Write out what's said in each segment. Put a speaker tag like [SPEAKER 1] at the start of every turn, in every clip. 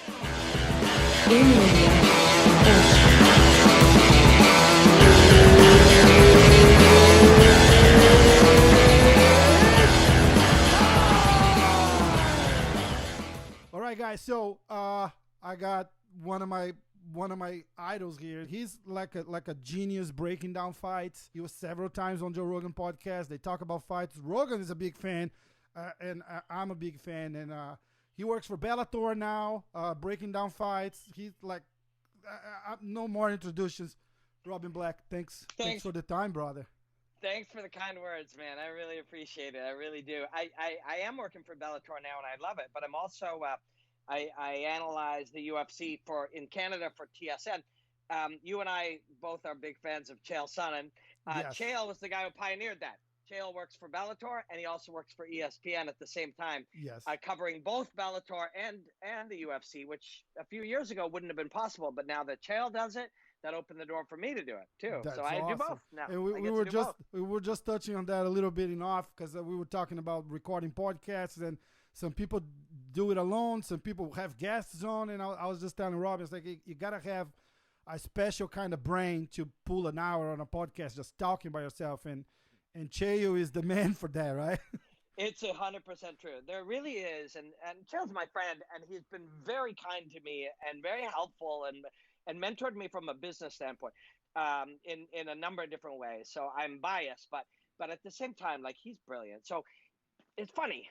[SPEAKER 1] All right, guys. So I got one of my idols here. He's like a genius breaking down fights. He was several times on Joe Rogan podcast. They talk about fights. Rogan is a big fan, and I'm a big fan. And he works for Bellator now, breaking down fights. He's like, no more introductions. Robin Black, thanks for the time, brother.
[SPEAKER 2] Thanks for the kind words, man. I really appreciate it. I really do. I am working for Bellator now, and I love it. But I'm also I analyze the UFC in Canada for TSN. You and I both are big fans of Chael Sonnen.
[SPEAKER 1] Yes.
[SPEAKER 2] Chael was the guy who pioneered that. Chael works for Bellator, and he also works for ESPN at the same time.
[SPEAKER 1] Yes.
[SPEAKER 2] Covering both Bellator and the UFC, which a few years ago wouldn't have been possible. But now that Chael does it, that opened the door for me to do it too.
[SPEAKER 1] That's
[SPEAKER 2] so I
[SPEAKER 1] awesome.
[SPEAKER 2] do both now.
[SPEAKER 1] And we were just touching on that a little bit in off because we were talking about recording podcasts, and some people do it alone, some people have guests on, and I was just telling Rob, it's like you gotta have a special kind of brain to pull an hour on a podcast just talking by yourself, and Chael is the man for that, right?
[SPEAKER 2] It's 100% true. There really is, and Chael's my friend, and he's been very kind to me and very helpful and mentored me from a business standpoint in a number of different ways. So I'm biased, but at the same time, like, he's brilliant. So it's funny.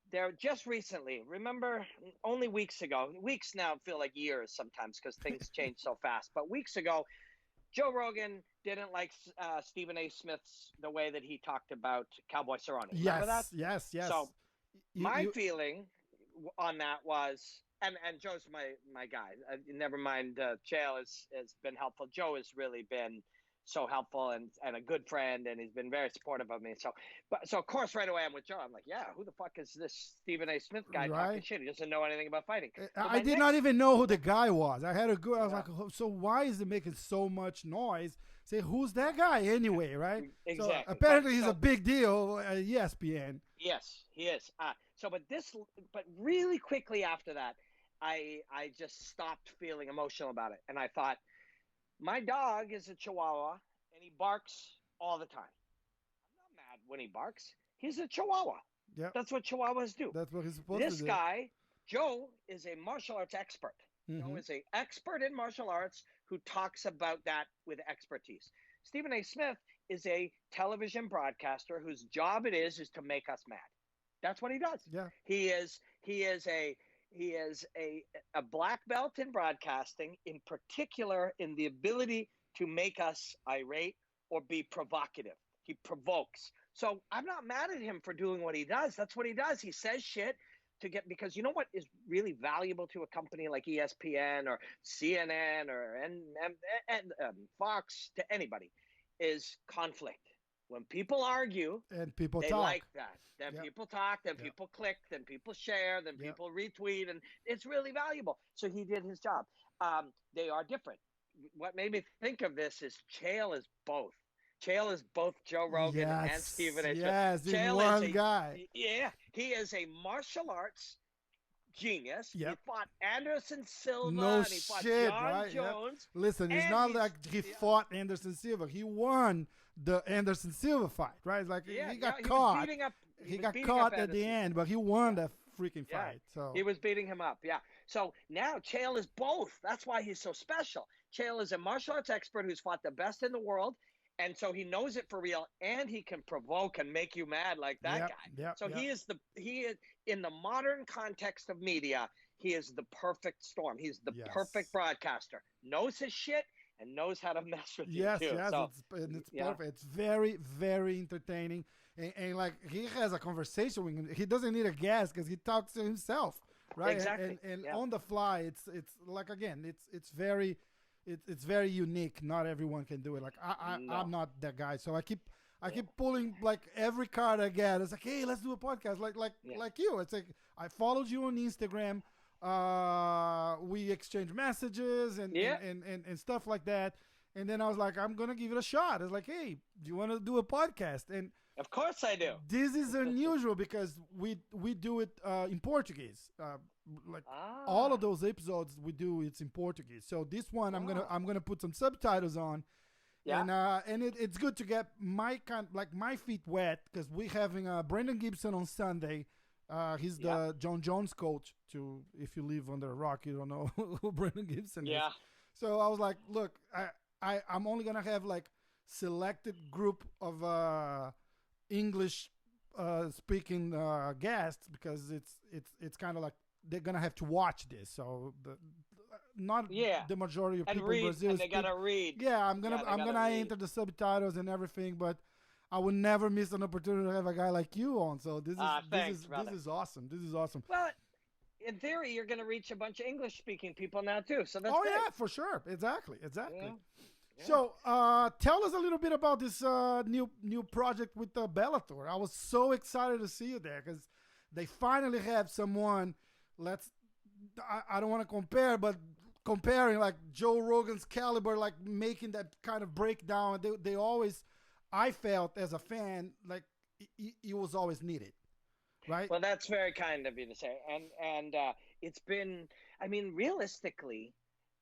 [SPEAKER 2] There just recently, remember, only weeks ago, weeks now feel like years sometimes because things change so fast. But weeks ago, Joe Rogan didn't like Stephen A. Smith's the way that he talked about Cowboy Cerrone. Remember that?
[SPEAKER 1] Yes.
[SPEAKER 2] So my feeling on that was, and Joe's my guy. Never mind, Chael has been helpful. Joe has really been so helpful and a good friend, and he's been very supportive of me. So of course right away I'm with Joe. I'm like, yeah, who the fuck is this Stephen A. Smith guy talking shit? He doesn't know anything about fighting. So
[SPEAKER 1] I did not even know who the guy was. I had to go. I was like, so why is it making so much noise? Say, who's that guy anyway, right?
[SPEAKER 2] Exactly.
[SPEAKER 1] So apparently he's a big deal at ESPN.
[SPEAKER 2] Yes, he is. But really quickly after that, I just stopped feeling emotional about it, and I thought, my dog is a Chihuahua, and he barks all the time. I'm not mad when he barks. He's a Chihuahua.
[SPEAKER 1] Yep.
[SPEAKER 2] That's what Chihuahuas do.
[SPEAKER 1] That's what he's supposed to do.
[SPEAKER 2] This guy, Joe, is a martial arts expert.
[SPEAKER 1] Mm-hmm.
[SPEAKER 2] Joe is an expert in martial arts who talks about that with expertise. Stephen A. Smith is a television broadcaster whose job it is to make us mad. That's what he does.
[SPEAKER 1] Yeah.
[SPEAKER 2] He is a black belt in broadcasting, in particular in the ability to make us irate or be provocative. He provokes. So I'm not mad at him for doing what he does. That's what he does. He says shit because you know what is really valuable to a company like ESPN or CNN or Fox, to anybody, is conflict. When people argue and people talk, like that. Then people talk, then people click, then people share, then people retweet, and it's really valuable. So he did his job. They are different. What made me think of this is Chael is both. Chael is both Joe Rogan and Stephen A.
[SPEAKER 1] Yes, he's
[SPEAKER 2] Chael
[SPEAKER 1] one
[SPEAKER 2] is
[SPEAKER 1] guy.
[SPEAKER 2] Yeah, he is a martial arts genius.
[SPEAKER 1] Yep.
[SPEAKER 2] He fought Anderson Silva,
[SPEAKER 1] no
[SPEAKER 2] and he fought
[SPEAKER 1] shit,
[SPEAKER 2] John
[SPEAKER 1] right?
[SPEAKER 2] Jones.
[SPEAKER 1] Yep. Listen, it's not like he fought Anderson Silva. He won the Anderson Silva fight, right? It's like he got caught. He got caught at the end, but he won that freaking fight. So
[SPEAKER 2] he was beating him up. Yeah. So now Chael is both. That's why he's so special. Chael is a martial arts expert who's fought the best in the world. And so he knows it for real, and he can provoke and make you mad like that guy. So he is in the modern context of media, he is the perfect storm. He's the perfect broadcaster. Knows his shit and knows how to mess with you too.
[SPEAKER 1] Yes,
[SPEAKER 2] so,
[SPEAKER 1] it's perfect. It's very, very entertaining, and like he has a conversation with him. He doesn't need a guest because he talks to himself, right?
[SPEAKER 2] Exactly.
[SPEAKER 1] And on the fly, it's like, again, it's very. It's very unique. Not everyone can do it. Like I'm not that guy. So I keep pulling like every card I get. It's like, hey, let's do a podcast. Like you. It's like I followed you on Instagram. We exchanged messages and stuff like that. And then I was like, I'm gonna give it a shot. It's like, hey, do you want to do a podcast? And
[SPEAKER 2] of course I do.
[SPEAKER 1] This is unusual because we do it in Portuguese. like all of those episodes we do, it's in Portuguese. So this one I'm gonna put some subtitles on. Yeah. And it's good to get my feet wet, because we're having Brendan Gibson on Sunday. He's the John Jones coach. If you live under a rock, you don't know who Brendan Gibson is. So I was like, look, I'm only gonna have like selected group of English speaking guests, because it's kind of like they're gonna have to watch this. So the majority of people in Brazil
[SPEAKER 2] and they gotta read.
[SPEAKER 1] Yeah, I'm gonna enter the subtitles and everything, but I would never miss an opportunity to have a guy like you on. So this is awesome. This is awesome.
[SPEAKER 2] Well, in theory, you're gonna reach a bunch of English speaking people now too. So that's great.
[SPEAKER 1] Yeah, for sure. Exactly. Yeah. So tell us a little bit about this new project with Bellator. I was so excited to see you there, because they finally have someone. I don't want to compare, but comparing like Joe Rogan's caliber, like making that kind of breakdown. They always, I felt as a fan, like it was always needed, right?
[SPEAKER 2] Well, that's very kind of you to say. And it's been, I mean, realistically,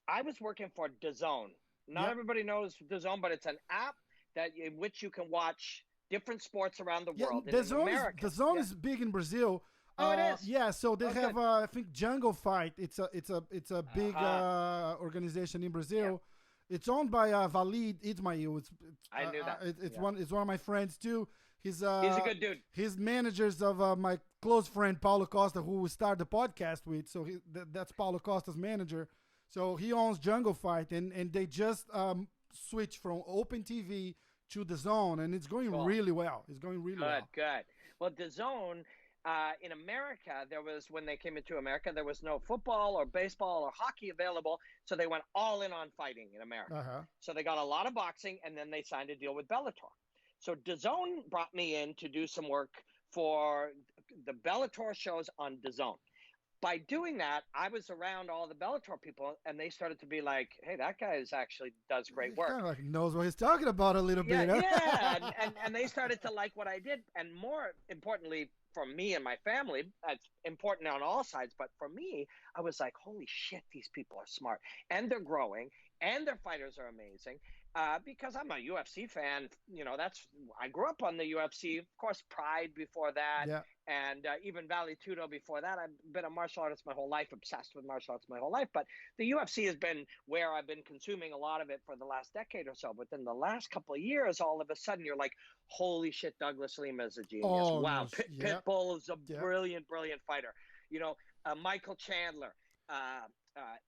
[SPEAKER 2] I was working for DAZN. Not everybody knows DAZN, but it's an app in which you can watch different sports around the world.
[SPEAKER 1] DAZN is big in Brazil.
[SPEAKER 2] Oh, it is.
[SPEAKER 1] Yeah, so they have I think Jungle Fight. It's a big organization in Brazil. Yeah. It's owned by Valid Ismail.
[SPEAKER 2] I knew that.
[SPEAKER 1] It's one of my friends too. He's
[SPEAKER 2] a good dude.
[SPEAKER 1] He's managers of my close friend Paulo Costa, who we started the podcast with. So that's Paulo Costa's manager. So he owns Jungle Fight, and they just switched from Open TV to DAZN, and it's going really well. It's going really well.
[SPEAKER 2] Good. Well, DAZN. In America, when they came into America, there was no football or baseball or hockey available, so they went all in on fighting in America. So they got a lot of boxing, and then they signed a deal with Bellator. So DAZN brought me in to do some work for the Bellator shows on DAZN. By doing that, I was around all the Bellator people, and they started to be like, hey, that guy actually does great work.
[SPEAKER 1] Kind of like knows what he's talking about a little bit.
[SPEAKER 2] Huh? Yeah, and they started to like what I did, and more importantly, for me and my family, it's important on all sides, but for me, I was like, holy shit, these people are smart, and they're growing, and their fighters are amazing, because I'm a UFC fan. I grew up on the UFC, of course, Pride before that, and even Vale Tudo before that. I've been a martial artist my whole life, obsessed with martial arts my whole life, but the UFC has been where I've been consuming a lot of it for the last decade or so. But then the last couple of years, all of a sudden, you're like, holy shit, Douglas Lima is a genius. Wow, Pitbull is a brilliant fighter. Michael Chandler,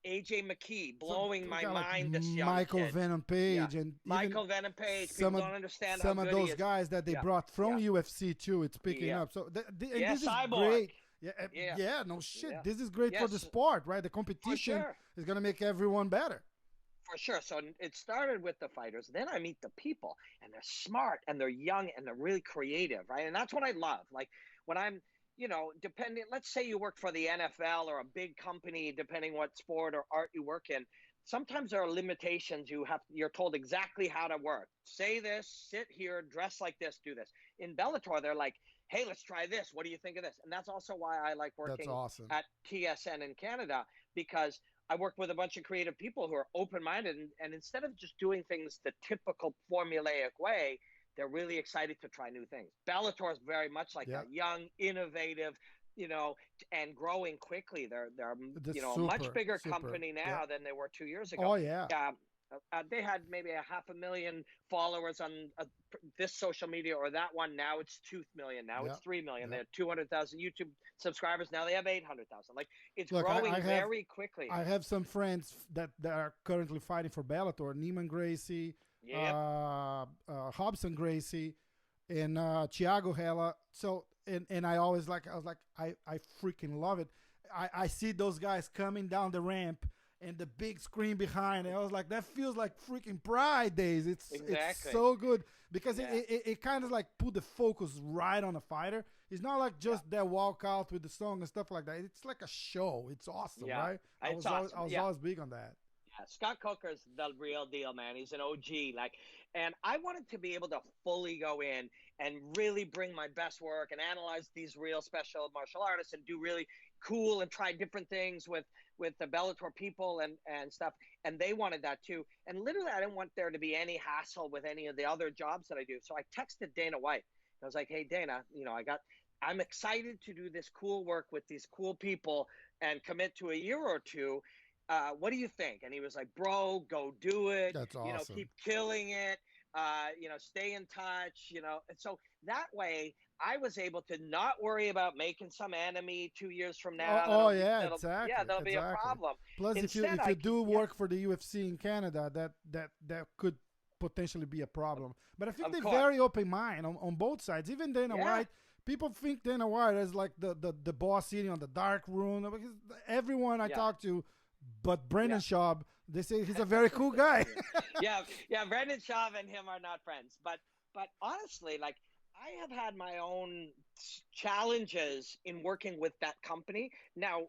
[SPEAKER 2] AJ McKee, blowing my mind. This young
[SPEAKER 1] Michael
[SPEAKER 2] kid.
[SPEAKER 1] Venom Page and
[SPEAKER 2] Michael Venom Page. People don't understand
[SPEAKER 1] some
[SPEAKER 2] how
[SPEAKER 1] of
[SPEAKER 2] good
[SPEAKER 1] those guys that they brought from UFC too. It's picking up. So this is great. No shit. Yeah. This is great for the sport, right? The competition is gonna make everyone better.
[SPEAKER 2] For sure. So it started with the fighters. Then I meet the people, and they're smart, and they're young, and they're really creative, right? And that's what I love. Like when I'm, depending, let's say you work for the NFL or a big company, depending what sport or art you work in, sometimes there are limitations. You're told exactly how to work. Say this, sit here, dress like this, do this. In Bellator, they're like, hey, let's try this. What do you think of this? And that's also why I like working at TSN in Canada, because I work with a bunch of creative people who are open-minded, and instead of just doing things the typical formulaic way, they're really excited to try new things. Bellator is very much like that, young, innovative, and growing quickly. They're a much bigger company now than they were 2 years ago.
[SPEAKER 1] Oh, yeah.
[SPEAKER 2] They had maybe 500,000 followers on this social media or that one. Now it's 2 million. Now it's 3 million. They had 200,000 YouTube subscribers. Now they have 800,000. Like, it's growing very quickly.
[SPEAKER 1] I have some friends that are currently fighting for Bellator. Neiman Gracie, Hobson Gracie, and Thiago Hella. So and I always I freaking love it. I see those guys coming down the ramp and the big screen behind. And I was like, that feels like freaking Pride days. It's so good because it kind of like put the focus right on the fighter. It's not like just that walkout with the song and stuff like that. It's like a show. It's awesome, right? I was always big on that.
[SPEAKER 2] Scott Coker's the real deal, man. He's an OG. And I wanted to be able to fully go in and really bring my best work and analyze these real special martial artists and do really cool and try different things with the Bellator people and stuff. And they wanted that too. And literally, I didn't want there to be any hassle with any of the other jobs that I do. So I texted Dana White. I was like, hey, Dana, I'm excited to do this cool work with these cool people and commit to a year or two. What do you think? And he was like, bro, go do it.
[SPEAKER 1] That's awesome.
[SPEAKER 2] Keep killing it. Stay in touch, And so that way I was able to not worry about making some enemy 2 years from now.
[SPEAKER 1] Exactly.
[SPEAKER 2] Yeah, there'll be a problem.
[SPEAKER 1] Plus,
[SPEAKER 2] Instead,
[SPEAKER 1] if you do work for the UFC in Canada, that could potentially be a problem. But I think they're very open mind on both sides. Even Dana White, people think Dana White is like the boss sitting on the dark room. Because everyone I talk to, but Brendan Schaub, they say he's a very cool guy.
[SPEAKER 2] yeah, Brendan Schaub and him are not friends. But honestly, like, I have had my own challenges in working with that company. Now,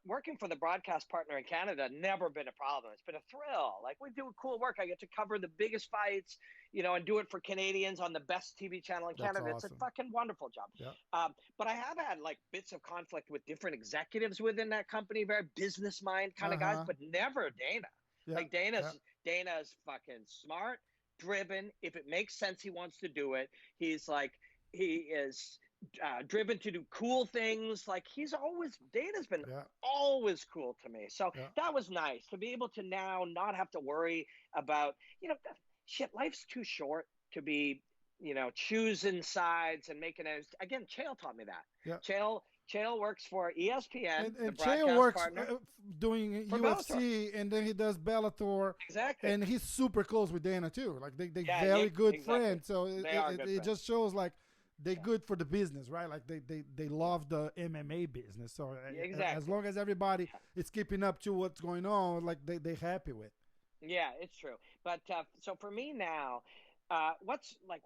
[SPEAKER 2] working for the broadcast partner in Canada, never been a problem. It's been a thrill. Like, we do cool work. I get to cover the biggest fights, and do it for Canadians on the best TV channel in Canada.
[SPEAKER 1] Awesome.
[SPEAKER 2] It's a fucking wonderful job.
[SPEAKER 1] Yeah.
[SPEAKER 2] But I have had like bits of conflict with different executives within that company, very business mind kind of guys, but never Dana. Yeah. Like Dana's fucking smart, driven. If it makes sense, he wants to do it. He is driven to do cool things. Like, Dana's been always cool to me. So that was nice to be able to now not have to worry about, life's too short to be, choosing sides and making it. Again, Chael taught me that. Yeah. Chael works for ESPN.
[SPEAKER 1] And Chael works doing UFC, and then he does Bellator.
[SPEAKER 2] Exactly.
[SPEAKER 1] And he's super close with Dana too. Like they're very good friends. So it just shows like they're good for the business, right? Like they love the MMA business. So as long as everybody is keeping up to what's going on, like they're happy with.
[SPEAKER 2] Yeah, it's true. But so for me now, what's like,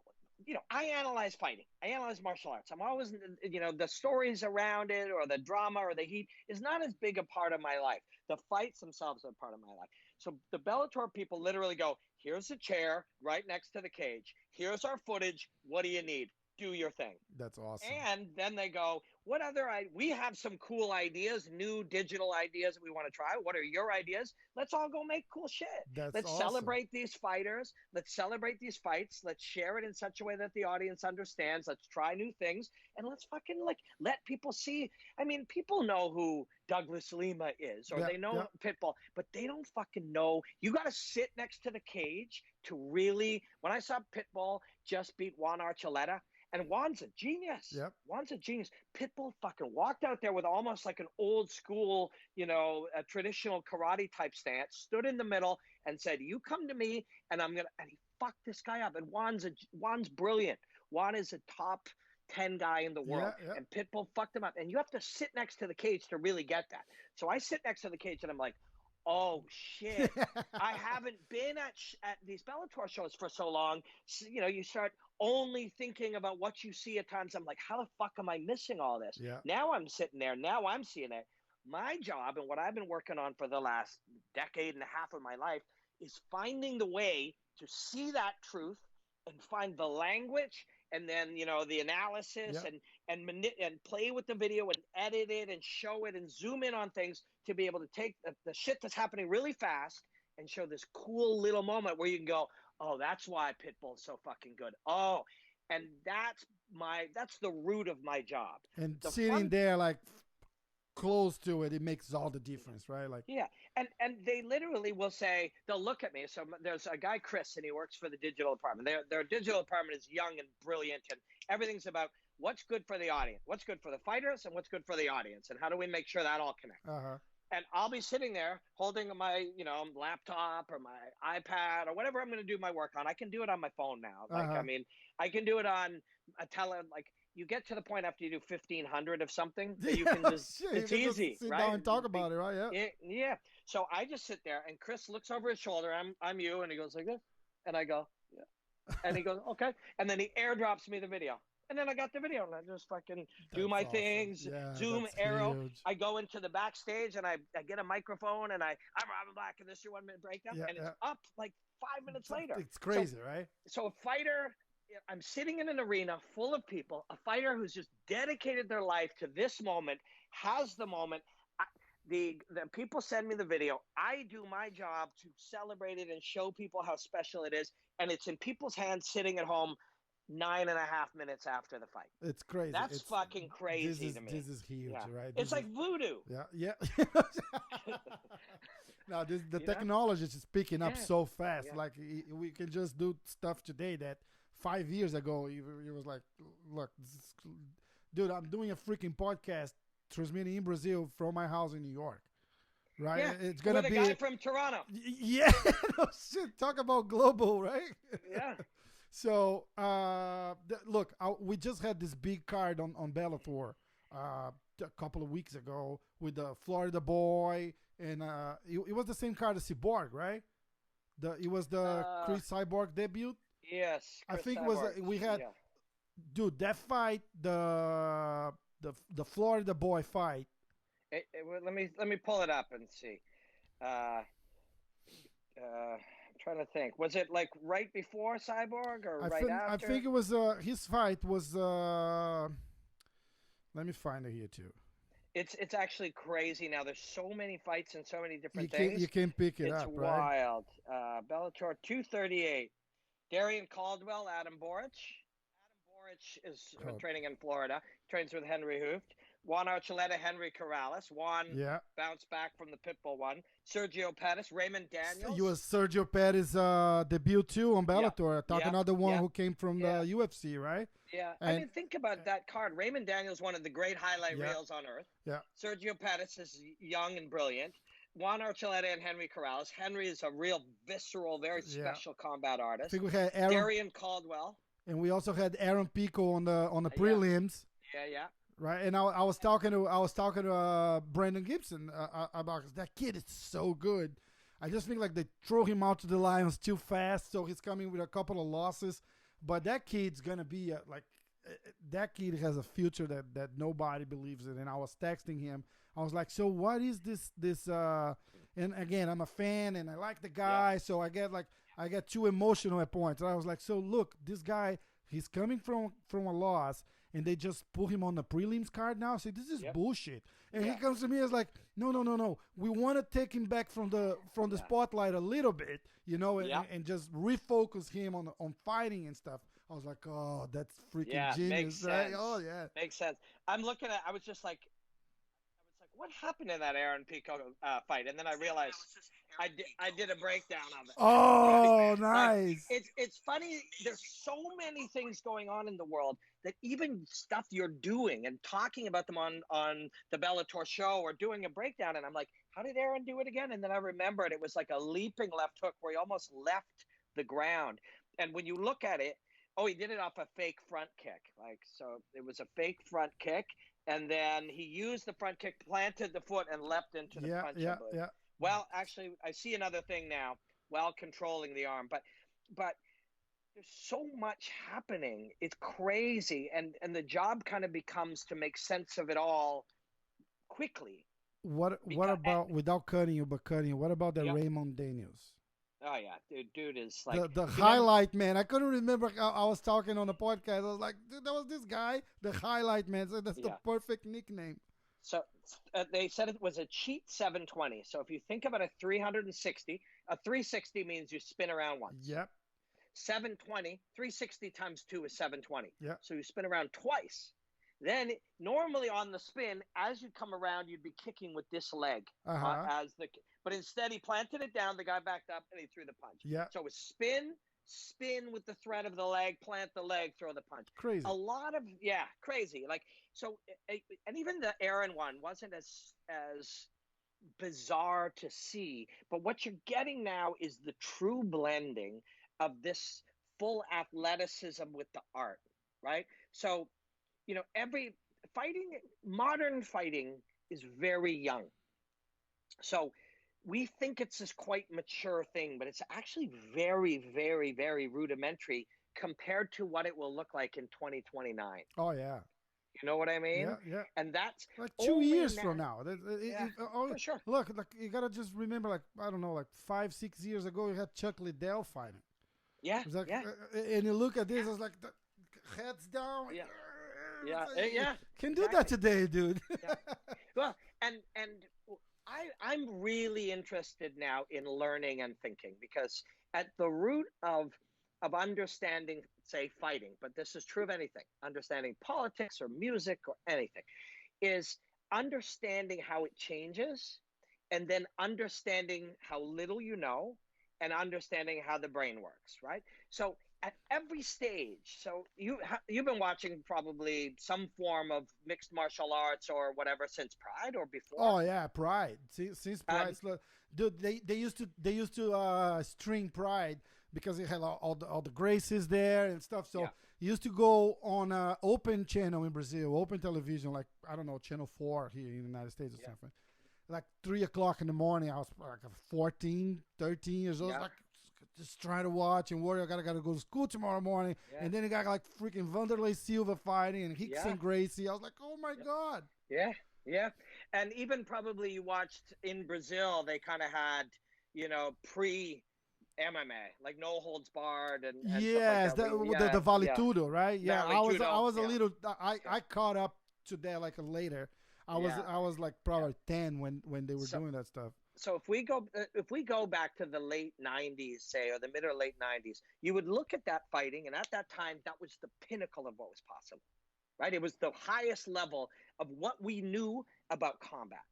[SPEAKER 2] I analyze fighting. I analyze martial arts. I'm always, the stories around it or the drama or the heat is not as big a part of my life. The fights themselves are part of my life. So the Bellator people literally go, here's a chair right next to the cage. Here's our footage. What do you need? Do your thing.
[SPEAKER 1] That's awesome.
[SPEAKER 2] And then they go, we have some cool ideas, new digital ideas that we want to try. What are your ideas? Let's all go make cool shit. Let's
[SPEAKER 1] awesome.
[SPEAKER 2] Celebrate these fighters. Let's celebrate these fights. Let's share it in such a way that the audience understands. Let's try new things. And let's fucking let people see. I mean, people know who Douglas Lima is, or they know Pitbull, but they don't fucking know. You got to sit next to the cage to really, when I saw Pitbull just beat Juan Archuleta, and Juan's a genius.
[SPEAKER 1] Yep.
[SPEAKER 2] Juan's a genius. Pitbull fucking walked out there with almost like an old school, a traditional karate type stance, stood in the middle and said, you come to me and and he fucked this guy up. And Juan's brilliant. Juan is a top 10 guy in the world. Yeah. And Pitbull fucked him up. And you have to sit next to the cage to really get that. So I sit next to the cage and I'm like, oh shit! I haven't been at these Bellator shows for so long. So, you start only thinking about what you see at times. I'm like, how the fuck am I missing all this?
[SPEAKER 1] Yeah.
[SPEAKER 2] Now I'm sitting there. Now I'm seeing it. My job and what I've been working on for the last decade and a half of my life is finding the way to see that truth and find the language and then, the analysis and play with the video and edit it and show it and zoom in on things to be able to take the shit that's happening really fast and show this cool little moment where you can go, oh, that's why Pitbull's so fucking good. Oh, and that's the root of my job.
[SPEAKER 1] And sitting there like close to it makes all the difference, right? Like,
[SPEAKER 2] yeah. And they literally will say, they'll look at me. So there's a guy, Chris, and he works for the digital department. Their digital department is young and brilliant, and everything's about what's good for the audience, what's good for the fighters, and what's good for the audience, and how do we make sure that all connects. And I'll be sitting there holding my, laptop or my iPad or whatever I'm going to do my work on. I can do it on my phone now. Like, I mean, I can do it on a like, you get to the point after you do 1,500 of something that you can just, it's easy,
[SPEAKER 1] sit
[SPEAKER 2] right?
[SPEAKER 1] down and talk about it, right? Yeah.
[SPEAKER 2] Yeah. So I just sit there and Chris looks over his shoulder. I'm you. And he goes like this. And I go, yeah. And he goes, okay. And then he airdrops me the video. And then I got the video and I just fucking do my things, zoom, arrow. Huge. I go into the backstage and I get a microphone and I'm Robin Black and this is your 1 minute breakdown. And it's up like 5 minutes later.
[SPEAKER 1] It's crazy, right?
[SPEAKER 2] So a fighter, I'm sitting in an arena full of people, a fighter who's just dedicated their life to this moment has the moment. The people send me the video. I do my job to celebrate it and show people how special it is, and it's in people's hands sitting at home 9.5 minutes after the fight.
[SPEAKER 1] It's crazy.
[SPEAKER 2] That's
[SPEAKER 1] it's
[SPEAKER 2] fucking crazy to me.
[SPEAKER 1] This is huge,
[SPEAKER 2] Yeah.
[SPEAKER 1] right?
[SPEAKER 2] It's like voodoo.
[SPEAKER 1] Yeah. Now the technology is picking up so fast. Like we can just do stuff today that 5 years ago it was like, look, dude, I'm doing a freaking podcast transmitting in Brazil from my house in New York. Right?
[SPEAKER 2] Yeah,
[SPEAKER 1] it's gonna
[SPEAKER 2] with
[SPEAKER 1] be
[SPEAKER 2] a guy from Toronto.
[SPEAKER 1] Yeah, no shit. Talk about global, right?
[SPEAKER 2] Yeah.
[SPEAKER 1] So look, we just had this big card on Bellator a couple of weeks ago with the Florida boy, and it was the same card as Cyborg, right? It was the Chris Cyborg debut.
[SPEAKER 2] Yes,
[SPEAKER 1] I think
[SPEAKER 2] Cyborg.
[SPEAKER 1] it was we had, dude, that fight, the Florida boy fight.
[SPEAKER 2] Let me pull it up and see. I'm trying to think. Was it like right before Cyborg or after?
[SPEAKER 1] I think it was his fight was. Let me find it here too.
[SPEAKER 2] It's actually crazy now. There's so many fights and so many different things.
[SPEAKER 1] You can pick it up, right?
[SPEAKER 2] It's wild. Bellator 238. Darian Caldwell, Adam Boric. Adam Boric is training in Florida. Trains with Henry Hooft. Juan Archuleta, Henry Corrales. Juan bounced back from the Pitbull one. Sergio Pettis, Raymond Daniels.
[SPEAKER 1] You was Sergio Pettis' debut too on Bellator. Another one who came from the UFC, right?
[SPEAKER 2] Yeah. I mean, think about that card. Raymond Daniels, one of the great highlight reels on earth.
[SPEAKER 1] Yeah.
[SPEAKER 2] Sergio Pettis is young and brilliant. Juan Archuleta and Henry Corrales. Henry is a real visceral, very special combat artist.
[SPEAKER 1] I think we had
[SPEAKER 2] Darian Caldwell.
[SPEAKER 1] And we also had Aaron Pico on the prelims.
[SPEAKER 2] Yeah.
[SPEAKER 1] Right, and I was talking to Brandon Gibson about that kid is so good. I just think like they throw him out to the lions too fast, so he's coming with a couple of losses. But that kid's gonna be that kid has a future that nobody believes in. And I was texting him. I was like, so what is this? And again, I'm a fan and I like the guy, so I get too emotional at points. And I was like, so look, this guy, he's coming from a loss. And they just put him on the prelims card now. Say this is bullshit. And he comes to me as like, no. We want to take him back from the spotlight a little bit, and just refocus him on fighting and stuff. I was like, oh, that's freaking genius, right?
[SPEAKER 2] Sense.
[SPEAKER 1] Oh yeah,
[SPEAKER 2] makes sense. I'm looking at. I was like, what happened in that Aaron Pico fight? And then I realized I did a breakdown of it.
[SPEAKER 1] Oh, nice.
[SPEAKER 2] Like, it's funny. There's so many things going on in the world that even stuff you're doing and talking about them on the Bellator show or doing a breakdown. And I'm like, how did Aaron do it again? And then I remembered it was like a leaping left hook where he almost left the ground. And when you look at it, he did it off a fake front kick. So it was a fake front kick. And then he used the front kick, planted the foot, and leapt into the punch.
[SPEAKER 1] Yeah.
[SPEAKER 2] Well, actually, I see another thing now while controlling the arm. But there's so much happening. It's crazy. And the job kind of becomes to make sense of it all quickly.
[SPEAKER 1] What about, without cutting you, but cutting you, what about the Raymond Daniels?
[SPEAKER 2] Oh, yeah. Dude is like...
[SPEAKER 1] The highlight man. I couldn't remember. I was talking on the podcast. I was like, dude, that was this guy, the highlight man. So that's the perfect nickname. So
[SPEAKER 2] they said it was a cheat 720. So if you think about a 360, a 360 means you spin around once.
[SPEAKER 1] Yep.
[SPEAKER 2] 720, 360 times 2 is 720.
[SPEAKER 1] Yep.
[SPEAKER 2] So you spin around twice. Then normally on the spin, as you come around, you'd be kicking with this leg but instead he planted it down. The guy backed up and he threw the punch.
[SPEAKER 1] Yeah.
[SPEAKER 2] So it was spin with the thread of the leg, plant the leg, throw the punch.
[SPEAKER 1] Crazy.
[SPEAKER 2] A lot of crazy. And even the Aaron one wasn't as bizarre to see. But what you're getting now is the true blending of this full athleticism with the art, right? So, modern fighting is very young. So we think it's this quite mature thing, but it's actually very, very, very rudimentary compared to what it will look like in 2029.
[SPEAKER 1] Oh, yeah.
[SPEAKER 2] You know what I mean?
[SPEAKER 1] Yeah.
[SPEAKER 2] And that's
[SPEAKER 1] like 2 years from now.
[SPEAKER 2] For sure.
[SPEAKER 1] Look, you got to just remember, 5-6 years ago, you had Chuck Liddell fighting.
[SPEAKER 2] Yeah,
[SPEAKER 1] and you look at this, it's like the heads down.
[SPEAKER 2] Yeah. Yeah, yeah,
[SPEAKER 1] Can do that
[SPEAKER 2] exactly.
[SPEAKER 1] today, dude.
[SPEAKER 2] Yeah. Well, and I'm really interested now in learning and thinking, because at the root of understanding, say, fighting, but this is true of anything, understanding politics or music or anything, is understanding how it changes, and then understanding how little you know, and understanding how the brain works, right? So at every stage, so you've been watching probably some form of mixed martial arts or whatever since Pride or before.
[SPEAKER 1] Oh yeah, Pride. Since Pride,
[SPEAKER 2] And
[SPEAKER 1] dude, they used to string Pride because it had all the graces there and stuff. So
[SPEAKER 2] yeah,
[SPEAKER 1] you used to go on a open channel in Brazil, open television, like I don't know, Channel 4 here in the United States or
[SPEAKER 2] yeah,
[SPEAKER 1] something. Like 3 o'clock in the morning, I was like 14, 13 years old,
[SPEAKER 2] yeah,
[SPEAKER 1] like just trying to watch and worry. I gotta go to school tomorrow morning,
[SPEAKER 2] yeah,
[SPEAKER 1] and then you got like freaking Vanderlei Silva fighting and
[SPEAKER 2] yeah,
[SPEAKER 1] Rickson Gracie. I was like, oh my god.
[SPEAKER 2] yeah, yeah. And even probably you watched in Brazil, they kind of had, pre MMA, like no holds barred and stuff like
[SPEAKER 1] Yes,
[SPEAKER 2] that.
[SPEAKER 1] the
[SPEAKER 2] Yeah,
[SPEAKER 1] Vale
[SPEAKER 2] yeah,
[SPEAKER 1] Tudo, right? Yeah,
[SPEAKER 2] Valley
[SPEAKER 1] I
[SPEAKER 2] Judo.
[SPEAKER 1] was a
[SPEAKER 2] Yeah,
[SPEAKER 1] little. I
[SPEAKER 2] yeah,
[SPEAKER 1] I caught up to that like later.
[SPEAKER 2] yeah,
[SPEAKER 1] I was like
[SPEAKER 2] yeah.
[SPEAKER 1] probably 10 when they were
[SPEAKER 2] So
[SPEAKER 1] doing that stuff.
[SPEAKER 2] so if we go back to the late 90s, say, or the mid or late 90s, you would look at that fighting, and at that time that was the pinnacle of what was possible, right? It was the highest level of what we knew about combat.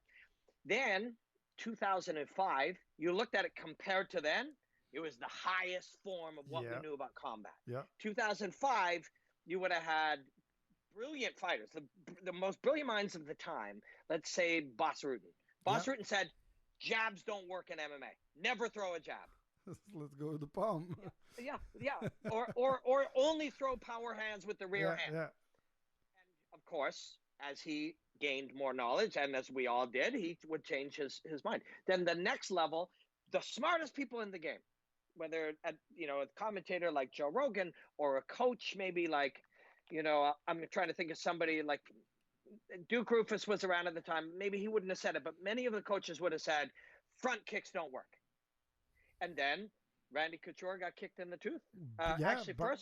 [SPEAKER 2] Then 2005, you looked at it compared to then, it was the highest form of what we
[SPEAKER 1] Yeah,
[SPEAKER 2] knew about combat.
[SPEAKER 1] yeah,
[SPEAKER 2] 2005, you would have had brilliant fighters, the most brilliant minds of the time. Let's say Boss Rutan.
[SPEAKER 1] yeah.
[SPEAKER 2] Boss Rutan said, jabs don't work in MMA. Never throw a jab.
[SPEAKER 1] Let's go with the palm.
[SPEAKER 2] Yeah, yeah. Or only throw power hands with the rear
[SPEAKER 1] Yeah,
[SPEAKER 2] hand.
[SPEAKER 1] yeah,
[SPEAKER 2] Of course, as he gained more knowledge, and as we all did, he would change his mind. Then the next level, the smartest people in the game, whether a commentator like Joe Rogan, or a coach maybe like, I'm trying to think of somebody like Duke Rufus was around at the time. Maybe he wouldn't have said it, but many of the coaches would have said, front kicks don't work. And then Randy Couture got kicked in the tooth.
[SPEAKER 1] yeah.
[SPEAKER 2] Actually,
[SPEAKER 1] But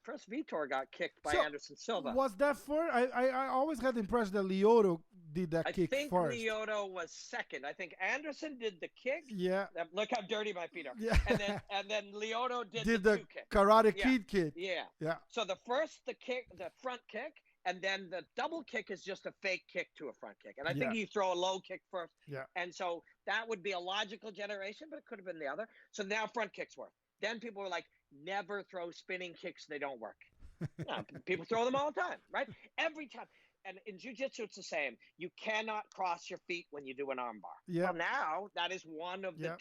[SPEAKER 2] first Vitor got kicked by
[SPEAKER 1] so
[SPEAKER 2] Anderson Silva.
[SPEAKER 1] was that first? I always had the impression that Lyoto did that
[SPEAKER 2] I
[SPEAKER 1] kick
[SPEAKER 2] think
[SPEAKER 1] first.
[SPEAKER 2] Lyoto was second. I think Anderson did the kick.
[SPEAKER 1] Yeah,
[SPEAKER 2] Look how dirty my feet are.
[SPEAKER 1] yeah.
[SPEAKER 2] And then Lyoto did
[SPEAKER 1] Did
[SPEAKER 2] the
[SPEAKER 1] the
[SPEAKER 2] two kick.
[SPEAKER 1] Karate
[SPEAKER 2] Yeah,
[SPEAKER 1] Kid kick?
[SPEAKER 2] yeah.
[SPEAKER 1] Yeah,
[SPEAKER 2] So the front kick, and then the double kick is just a fake kick to a front kick. And I
[SPEAKER 1] yeah,
[SPEAKER 2] think you throw a low kick first.
[SPEAKER 1] yeah.
[SPEAKER 2] And so that would be a logical generation, but it could have been the other. So now front kicks work. Then people were like, never throw spinning kicks. They don't work. No, people throw them all the time, right? Every time. And in jiu-jitsu, it's the same. You cannot cross your feet when you do an armbar.
[SPEAKER 1] Yeah,
[SPEAKER 2] Well, now that is
[SPEAKER 1] yeah,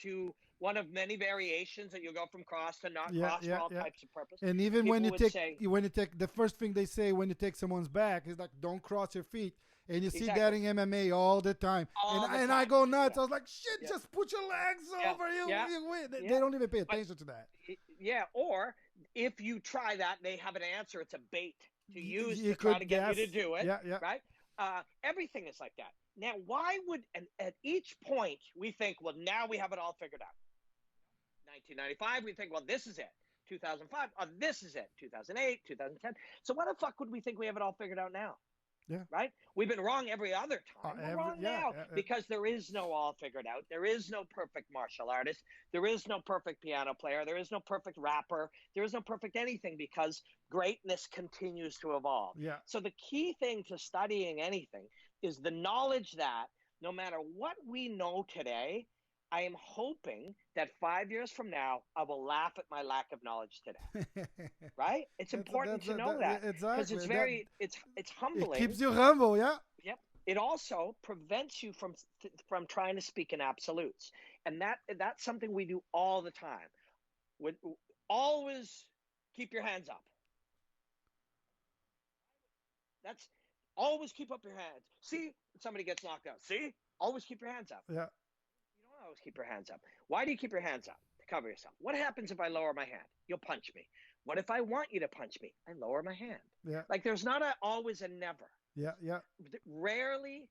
[SPEAKER 2] one of many variations that you go from cross to not
[SPEAKER 1] yeah,
[SPEAKER 2] cross for
[SPEAKER 1] yeah,
[SPEAKER 2] all
[SPEAKER 1] yeah.
[SPEAKER 2] types of purpose.
[SPEAKER 1] And even
[SPEAKER 2] People would say,
[SPEAKER 1] when you take the first thing they say when you take someone's back is like, don't cross your feet. And you see that
[SPEAKER 2] exactly,
[SPEAKER 1] in MMA all the time.
[SPEAKER 2] all the
[SPEAKER 1] And I
[SPEAKER 2] time.
[SPEAKER 1] go nuts.
[SPEAKER 2] Yeah,
[SPEAKER 1] I was like, shit,
[SPEAKER 2] yeah,
[SPEAKER 1] just put your legs
[SPEAKER 2] yeah,
[SPEAKER 1] over you.
[SPEAKER 2] yeah,
[SPEAKER 1] You win. They
[SPEAKER 2] yeah.
[SPEAKER 1] don't even pay
[SPEAKER 2] But
[SPEAKER 1] attention to that.
[SPEAKER 2] yeah, or if you try that, they have an answer. It's a bait to use
[SPEAKER 1] You
[SPEAKER 2] to try
[SPEAKER 1] could
[SPEAKER 2] to get
[SPEAKER 1] guess.
[SPEAKER 2] you to do it,
[SPEAKER 1] Yeah, yeah.
[SPEAKER 2] right? Everything is like that. Now, why would, and at each point, we think, well, now we have it all figured out. 1995, we think, well, this is it. 2005, oh, this is it. 2008, 2010. So why the fuck would we think we have it all figured out now?
[SPEAKER 1] Yeah.
[SPEAKER 2] Right? We've been wrong every other time. We're wrong now because there is no all figured out. There is no perfect martial artist. There is no perfect piano player. There is no perfect rapper. There is no perfect anything because greatness continues to evolve.
[SPEAKER 1] Yeah.
[SPEAKER 2] So the key thing to studying anything is the knowledge that no matter what we know today, I am hoping that 5 years from now, I will laugh at my lack of knowledge today. Right? It's important to know that because it's
[SPEAKER 1] exactly.
[SPEAKER 2] it's
[SPEAKER 1] It
[SPEAKER 2] humbling.
[SPEAKER 1] keeps you humble, yeah.
[SPEAKER 2] Yep. It also prevents you from trying to speak in absolutes, and that's something we do all the time. Always keep your hands up. That's always keep up your hands. See, somebody gets knocked out. See, always keep your hands up.
[SPEAKER 1] Yeah.
[SPEAKER 2] You don't always keep your hands up. Why do you keep your hands up? To cover yourself. What happens if I lower my hand? You'll punch me. What if I want you to punch me? I lower my hand.
[SPEAKER 1] Yeah.
[SPEAKER 2] Like there's not always a never.
[SPEAKER 1] Yeah, yeah.
[SPEAKER 2] Rarely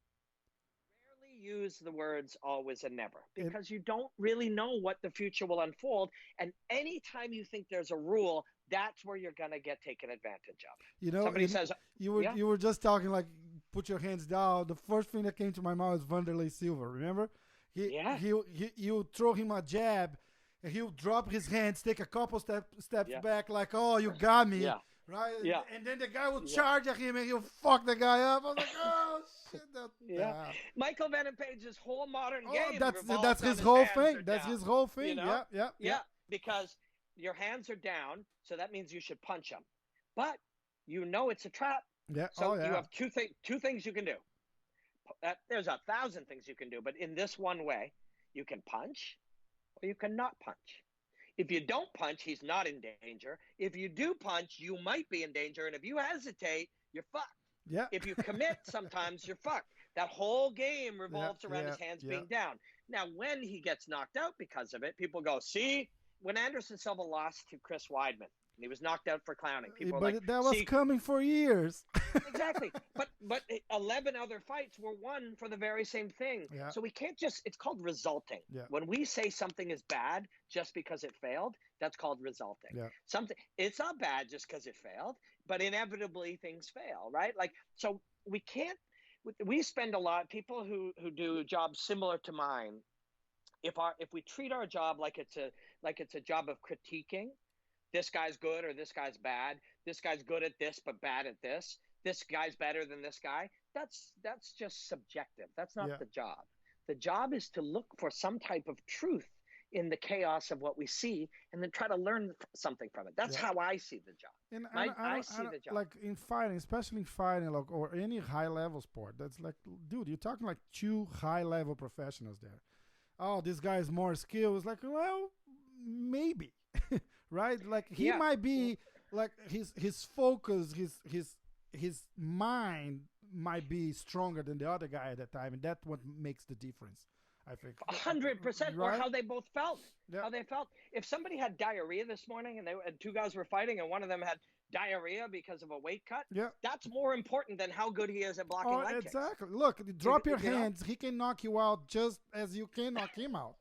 [SPEAKER 2] use the words always and never because you don't really know what the future will unfold. And anytime you think there's a rule, that's where you're going to get taken advantage of.
[SPEAKER 1] You know,
[SPEAKER 2] Somebody says,
[SPEAKER 1] you were just talking like put your hands down. The first thing that came to my mind was Vanderlei Silva. Remember, you throw him a jab, and he'll drop his hands, take a couple steps back, like, oh, you got me, right?
[SPEAKER 2] Yeah.
[SPEAKER 1] And then the guy will charge at him, and he'll fuck the guy up. I was like, oh shit.
[SPEAKER 2] Michael Venom Page's whole modern game.
[SPEAKER 1] That's his whole thing. That's his whole thing.
[SPEAKER 2] You know?
[SPEAKER 1] Yeah.
[SPEAKER 2] Because your hands are down, so that means you should punch him. But you know it's a trap.
[SPEAKER 1] Yeah.
[SPEAKER 2] So you have two things you can do. There's 1,000 things you can do, but in this one way, you can punch or you cannot punch. If you don't punch, he's not in danger. If you do punch, you might be in danger. And if you hesitate, you're fucked.
[SPEAKER 1] Yeah.
[SPEAKER 2] If you commit, sometimes you're fucked. That whole game revolves around his hands being down. Now, when he gets knocked out because of it, people go, see, when Anderson Silva lost to Chris Weidman, and he was knocked out for clowning. People were like,
[SPEAKER 1] that was coming for years.
[SPEAKER 2] Exactly. But 11 other fights were won for the very same thing.
[SPEAKER 1] Yeah.
[SPEAKER 2] So we can't just, it's called resulting.
[SPEAKER 1] Yeah.
[SPEAKER 2] When we say something is bad just because it failed, that's called resulting.
[SPEAKER 1] Yeah.
[SPEAKER 2] It's not bad just because it failed, but inevitably things fail, right? Like, so we spend a lot, people who do jobs similar to mine, if we treat our job like it's a job of critiquing, this guy's good or this guy's bad, this guy's good at this but bad at this guy's better than this guy, that's just subjective. That's not the job. The job is to look for some type of truth in the chaos of what we see and then try to learn something from it. That's how I see the job.
[SPEAKER 1] And I see the job. Like in fighting, especially in fighting, like, or any high-level sport, that's like, dude, you're talking like two high-level professionals there. Oh, this guy is more skilled. It's like, well, maybe. Right? Like he might be like his focus, his mind might be stronger than the other guy at that time, and that's what makes the difference, I think.
[SPEAKER 2] 100%,
[SPEAKER 1] right?
[SPEAKER 2] Or how they both felt.
[SPEAKER 1] Yeah.
[SPEAKER 2] How they felt. If somebody had diarrhea this morning and two guys were fighting and one of them had diarrhea because of a weight cut, that's more important than how good he is at blocking leg kicks.
[SPEAKER 1] Exactly. Look, drop your hands. He can knock you out just as you can knock him out.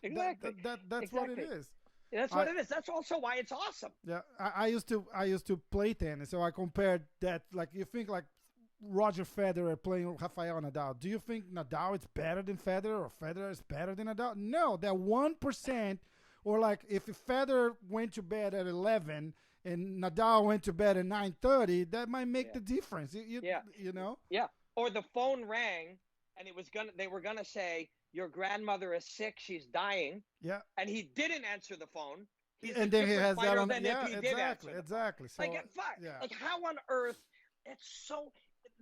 [SPEAKER 2] Exactly.
[SPEAKER 1] That's what it is.
[SPEAKER 2] That's what it is. That's also why it's awesome.
[SPEAKER 1] Yeah, I used to play tennis, so I compared that. Like, you think like Roger Federer playing Rafael Nadal. Do you think Nadal is better than Federer or Federer is better than Nadal? No, that 1%, or like if Federer went to bed at 11 and Nadal went to bed at 9:30, that might make the difference. You know?
[SPEAKER 2] Yeah. Or the phone rang and they were gonna say, your grandmother is sick, she's dying.
[SPEAKER 1] Yeah.
[SPEAKER 2] And he didn't answer the phone.
[SPEAKER 1] And then he has that on
[SPEAKER 2] the
[SPEAKER 1] exactly. So,
[SPEAKER 2] like how on earth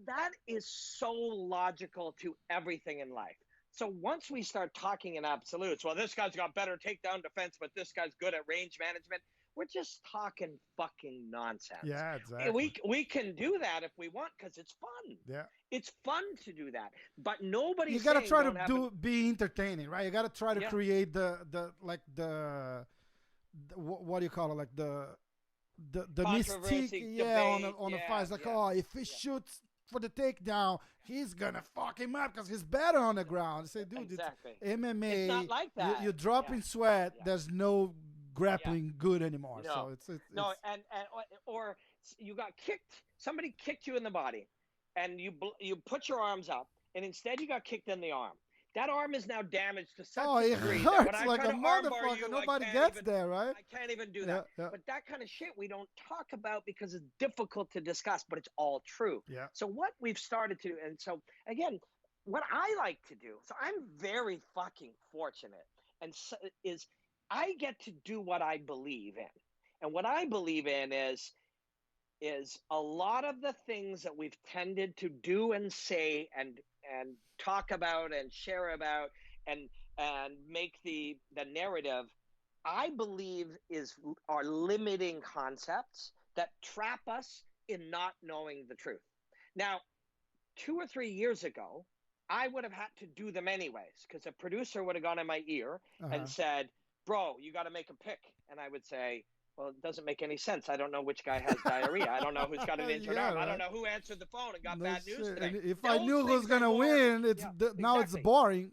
[SPEAKER 2] that is so logical to everything in life. So once we start talking in absolutes, well, this guy's got better takedown defense, but this guy's good at range management. We're just talking fucking nonsense.
[SPEAKER 1] Yeah, exactly.
[SPEAKER 2] We can do that if we want because it's fun.
[SPEAKER 1] Yeah, it's
[SPEAKER 2] fun to do that. But nobody.
[SPEAKER 1] You gotta try to be entertaining, right? You gotta try to create the what do you call it? Like the mystique, debate, on the fight. It's like, if he shoots for the takedown, he's gonna fuck him up because he's better on the ground. I say, dude, it's MMA.
[SPEAKER 2] It's not like that.
[SPEAKER 1] You're dropping sweat. There's no grappling good anymore.
[SPEAKER 2] No.
[SPEAKER 1] So it's
[SPEAKER 2] or you got kicked. Somebody kicked you in the body, and you put your arms up, and instead you got kicked in the arm. That arm is now damaged to such a degree.
[SPEAKER 1] It hurts like a motherfucker. Nobody gets there, right?
[SPEAKER 2] I can't even do that. Yeah. But that kind of shit we don't talk about because it's difficult to discuss, but it's all true.
[SPEAKER 1] Yeah.
[SPEAKER 2] So what we've started to do, and so again, what I like to do, so I'm very fucking fortunate, and is I get to do what I believe in. And what I believe in is a lot of the things that we've tended to do and say and talk about and share about and make the narrative, I believe are limiting concepts that trap us in not knowing the truth. Now, 2 or 3 years ago, I would have had to do them anyways because a producer would have gone in my ear and said, bro, you got to make a pick. And I would say, well, it doesn't make any sense. I don't know which guy has diarrhea. I don't know who's got an injured arm. Right. I don't know who answered the phone and got bad news today.
[SPEAKER 1] And if I knew who's going to win, now it's boring.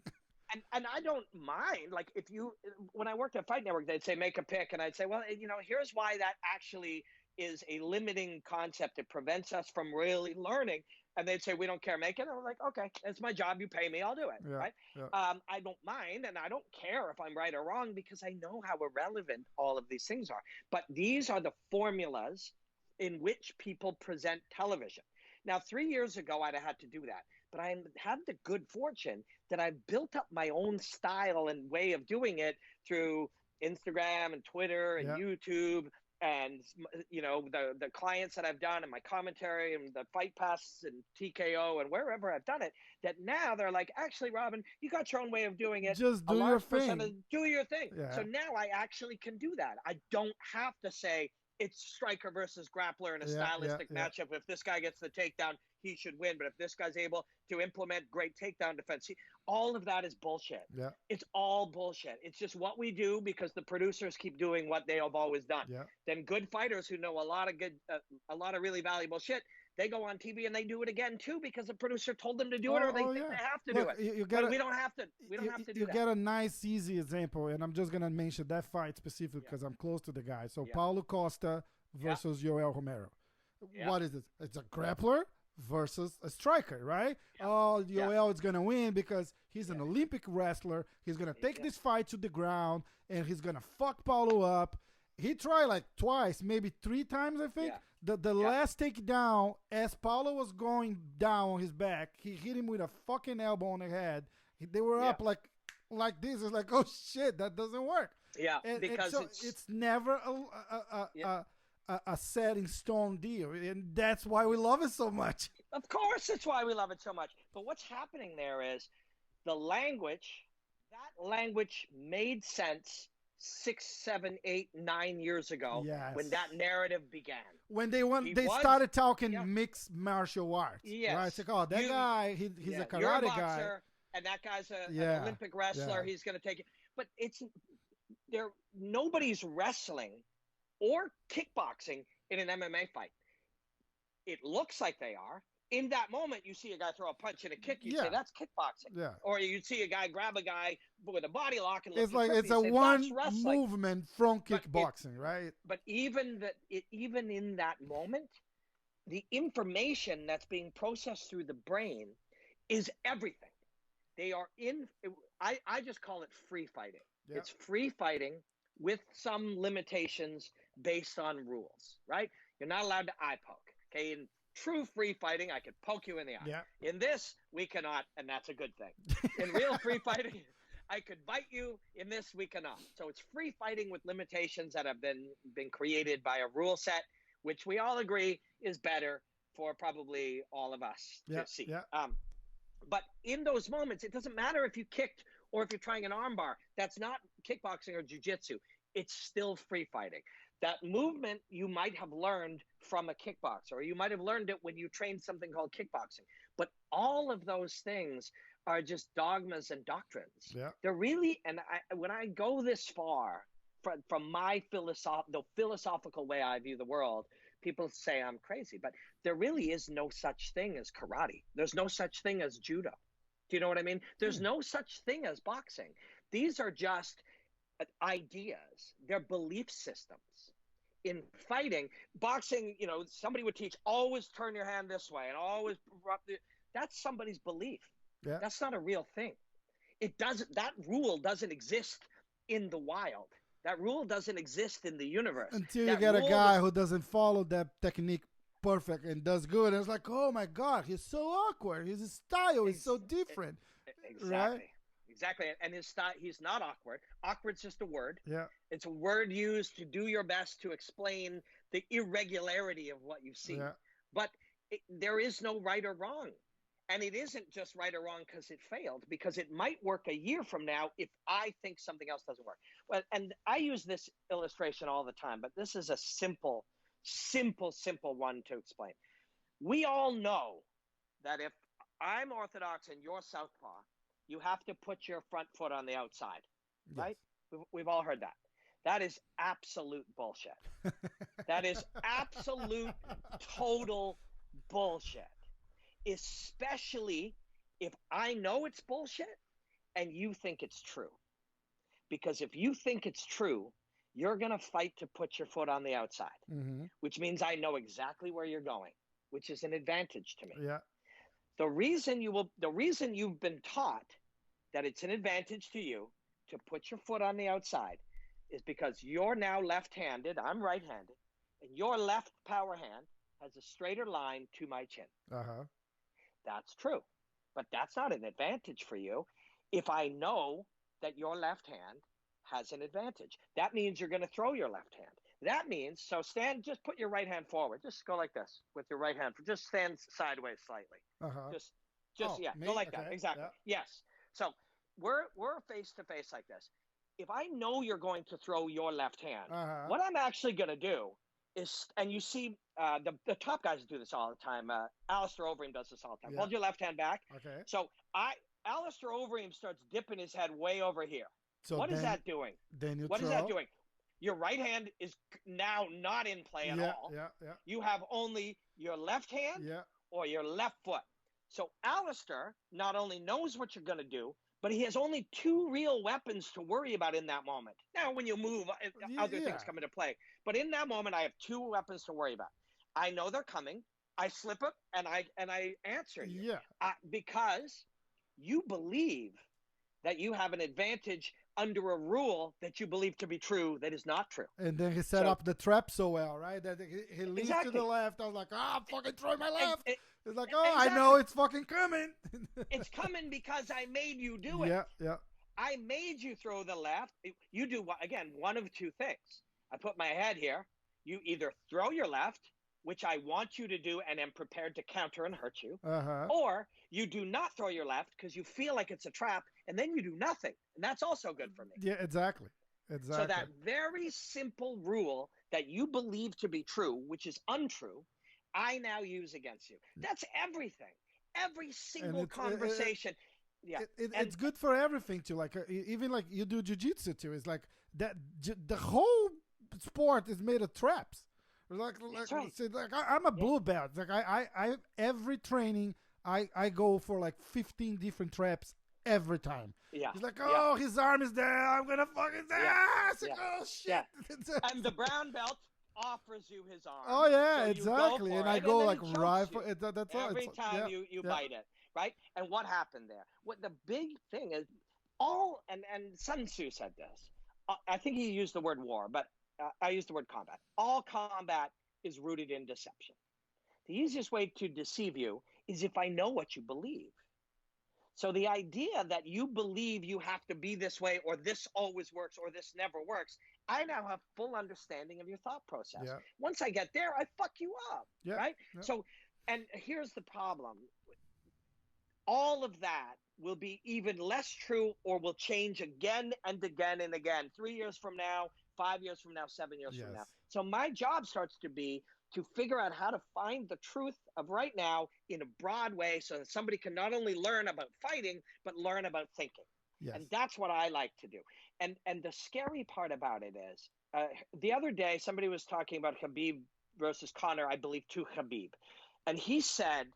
[SPEAKER 2] and I don't mind. Like if you, when I worked at Fight Network, they'd say make a pick, and I'd say, well, here's why that actually is a limiting concept. It prevents us from really learning. And they'd say, we don't care, make it. And I'm like, okay, it's my job. You pay me, I'll do it.
[SPEAKER 1] Yeah,
[SPEAKER 2] Right.
[SPEAKER 1] yeah.
[SPEAKER 2] I don't mind, and I don't care if I'm right or wrong because I know how irrelevant all of these things are. But these are the formulas in which people present television. Now, 3 years ago, I'd have had to do that. But I had the good fortune that I built up my own style and way of doing it through Instagram and Twitter and
[SPEAKER 1] Yeah.
[SPEAKER 2] YouTube and the clients that I've done and my commentary and the Fight Pass and TKO and wherever I've done it, that now they're like, actually, Robin, you got your own way of doing it.
[SPEAKER 1] Just do your thing.
[SPEAKER 2] Do your thing.
[SPEAKER 1] Yeah.
[SPEAKER 2] So now I actually can do that. I don't have to say it's striker versus grappler in a stylistic matchup. If this guy gets the takedown, he should win. But if this guy's able to implement great takedown defense, all of that is bullshit.
[SPEAKER 1] Yeah.
[SPEAKER 2] It's all bullshit. It's just what we do because the producers keep doing what they have always done.
[SPEAKER 1] Yeah.
[SPEAKER 2] Then good fighters who know a lot of really valuable shit, they go on TV and they do it again too because the producer told them to do it, or they think they have to do it. But we don't have to. We don't have to do that.
[SPEAKER 1] You get a nice, easy example, and I'm just gonna mention that fight specifically because I'm close to the guy. So Paulo Costa versus Yoel Romero. What is it? It's a grappler versus a striker, right? Oh, Yoel is gonna win because he's an Olympic wrestler. He's gonna take this fight to the ground and he's gonna fuck Paulo up. He tried like twice, maybe 3 times, I think. The last takedown, as Paulo was going down on his back, he hit him with a fucking elbow on the head. They were up like this. It's like, oh shit, that doesn't work.
[SPEAKER 2] Yeah,
[SPEAKER 1] because it's never a set in stone deal, and that's why we love it so much.
[SPEAKER 2] Of course, that's why we love it so much. But what's happening there is the language. That language made sense 6, 7, 8, 9 years ago when that narrative began.
[SPEAKER 1] When they started talking mixed martial arts. Yes. Right? It's like, oh, that guy, he's a karate
[SPEAKER 2] you're a boxer,
[SPEAKER 1] guy.
[SPEAKER 2] And that guy's an Olympic wrestler. He's going to take it. But nobody's wrestling or kickboxing in an MMA fight. It looks like they are. In that moment, you see a guy throw a punch and a kick. You say that's kickboxing. Yeah. Or you see a guy grab a guy with a body lock and
[SPEAKER 1] it's like it's a one movement from kickboxing, right?
[SPEAKER 2] But even in that moment, the information that's being processed through the brain is everything. They are I just call it free fighting. Yeah. It's free fighting with some limitations based on rules, right? You're not allowed to eye poke. Okay. In true free fighting, I could poke you in the eye. Yeah. In this, we cannot, and that's a good thing. In real free fighting, I could bite you. In this, we cannot. So it's free fighting with limitations that have been created by a rule set, which we all agree is better for probably all of us to see. Yeah. But in those moments, it doesn't matter if you kicked or if you're trying an armbar. That's not kickboxing or jiu-jitsu. It's still free fighting. That movement you might have learned from a kickboxer, or you might have learned it when you trained something called kickboxing. But all of those things are just dogmas and doctrines. Yeah. They're really, and when I go this far from my the philosophical way I view the world, people say I'm crazy, but there really is no such thing as karate. There's no such thing as judo. Do you know what I mean? There's no such thing as boxing. These are just ideas. They're belief systems. In fighting, boxing, somebody would teach, always turn your hand this way and always, that's somebody's belief. Yeah. That's not a real thing. That rule doesn't exist in the wild. That rule doesn't exist in the universe.
[SPEAKER 1] Until you get a guy who doesn't follow that technique perfect and does good. And it's like, oh my God, he's so awkward. His style is so different.
[SPEAKER 2] Exactly.
[SPEAKER 1] Right?
[SPEAKER 2] Exactly. And his style, he's not awkward. Awkward's just a word.
[SPEAKER 1] Yeah.
[SPEAKER 2] It's a word used to do your best to explain the irregularity of what you see. Yeah. But there is no right or wrong. And it isn't just right or wrong because it failed, because it might work a year from now if I think something else doesn't work. Well, and I use this illustration all the time, but this is a simple one to explain. We all know that if I'm orthodox and you're southpaw, you have to put your front foot on the outside, right? Yes. We've all heard that. That is absolute bullshit. That is absolute, total bullshit. Especially if I know it's bullshit and you think it's true. Because if you think it's true, you're going to fight to put your foot on the outside, which means I know exactly where you're going, which is an advantage to me.
[SPEAKER 1] Yeah.
[SPEAKER 2] The reason you've been taught that it's an advantage to you to put your foot on the outside is because you're now left-handed, I'm right-handed, and your left power hand has a straighter line to my chin. That's true, but that's not an advantage for you. If I know that your left hand has an advantage, that means you're going to throw your left hand. That means, so stand, just put your right hand forward. Just go like this with your right hand. Just stand sideways slightly. Go like that. Exactly. Yeah. Yes. So we're face to face like this. If I know you're going to throw your left hand, what I'm actually going to do is, and you see the top guys do this all the time. Alistair Overeem does this all the time. Hold your left hand back.
[SPEAKER 1] Okay.
[SPEAKER 2] So Alistair Overeem starts dipping his head way over here.
[SPEAKER 1] So
[SPEAKER 2] what is that doing? What is that doing? Your right hand is now not in play at all.
[SPEAKER 1] Yeah.
[SPEAKER 2] You have only your left hand or your left foot. So Alistair not only knows what you're going to do, but he has only two real weapons to worry about in that moment. Now, when you move, other things come into play. But in that moment, I have two weapons to worry about. I know they're coming. I slip it, and I answer you.
[SPEAKER 1] Yeah.
[SPEAKER 2] Because you believe that you have an advantage under a rule that you believe to be true that is not true.
[SPEAKER 1] And then he set up the trap so well, right? That he leans to the left. I was like, I'm fucking throwing my left. It's like, I know it's fucking coming.
[SPEAKER 2] It's coming because I made you do it.
[SPEAKER 1] Yeah.
[SPEAKER 2] I made you throw the left. You do, again, one of two things. I put my head here. You either throw your left, which I want you to do and am prepared to counter and hurt you, or you do not throw your left because you feel like it's a trap, and then you do nothing. And that's also good for me.
[SPEAKER 1] Yeah, exactly.
[SPEAKER 2] So that very simple rule that you believe to be true, which is untrue, I now use against you. That's everything. Every single conversation.
[SPEAKER 1] It's good for everything too. Like even like you do jiu-jitsu too. It's like that. The whole sport is made of traps.
[SPEAKER 2] That's right.
[SPEAKER 1] I'm a blue belt. Like I every training I go for like 15 different traps every time.
[SPEAKER 2] Yeah.
[SPEAKER 1] He's like, his arm is there. I'm gonna fucking like, oh shit.
[SPEAKER 2] And the brown belt offers you his arm.
[SPEAKER 1] Oh yeah,
[SPEAKER 2] so
[SPEAKER 1] exactly. And I go like right for it. That's all.
[SPEAKER 2] Every time you bite it, right? And what happened there? What the big thing is, and Sun Tzu said this. I think he used the word war, but I use the word combat. All combat is rooted in deception. The easiest way to deceive you is if I know what you believe. So the idea that you believe you have to be this way, or this always works, or this never works, I now have full understanding of your thought process.
[SPEAKER 1] Yeah.
[SPEAKER 2] Once I get there, I fuck you up, right?
[SPEAKER 1] Yeah.
[SPEAKER 2] So, and here's the problem. All of that will be even less true, or will change again and again and again. 3 years from now, 5 years from now, 7 years from now. So my job starts to be to figure out how to find the truth of right now in a broad way so that somebody can not only learn about fighting, but learn about thinking.
[SPEAKER 1] Yes.
[SPEAKER 2] And that's what I like to do. And the scary part about it is, the other day, somebody was talking about Khabib versus Conor, I believe, to Khabib. And he said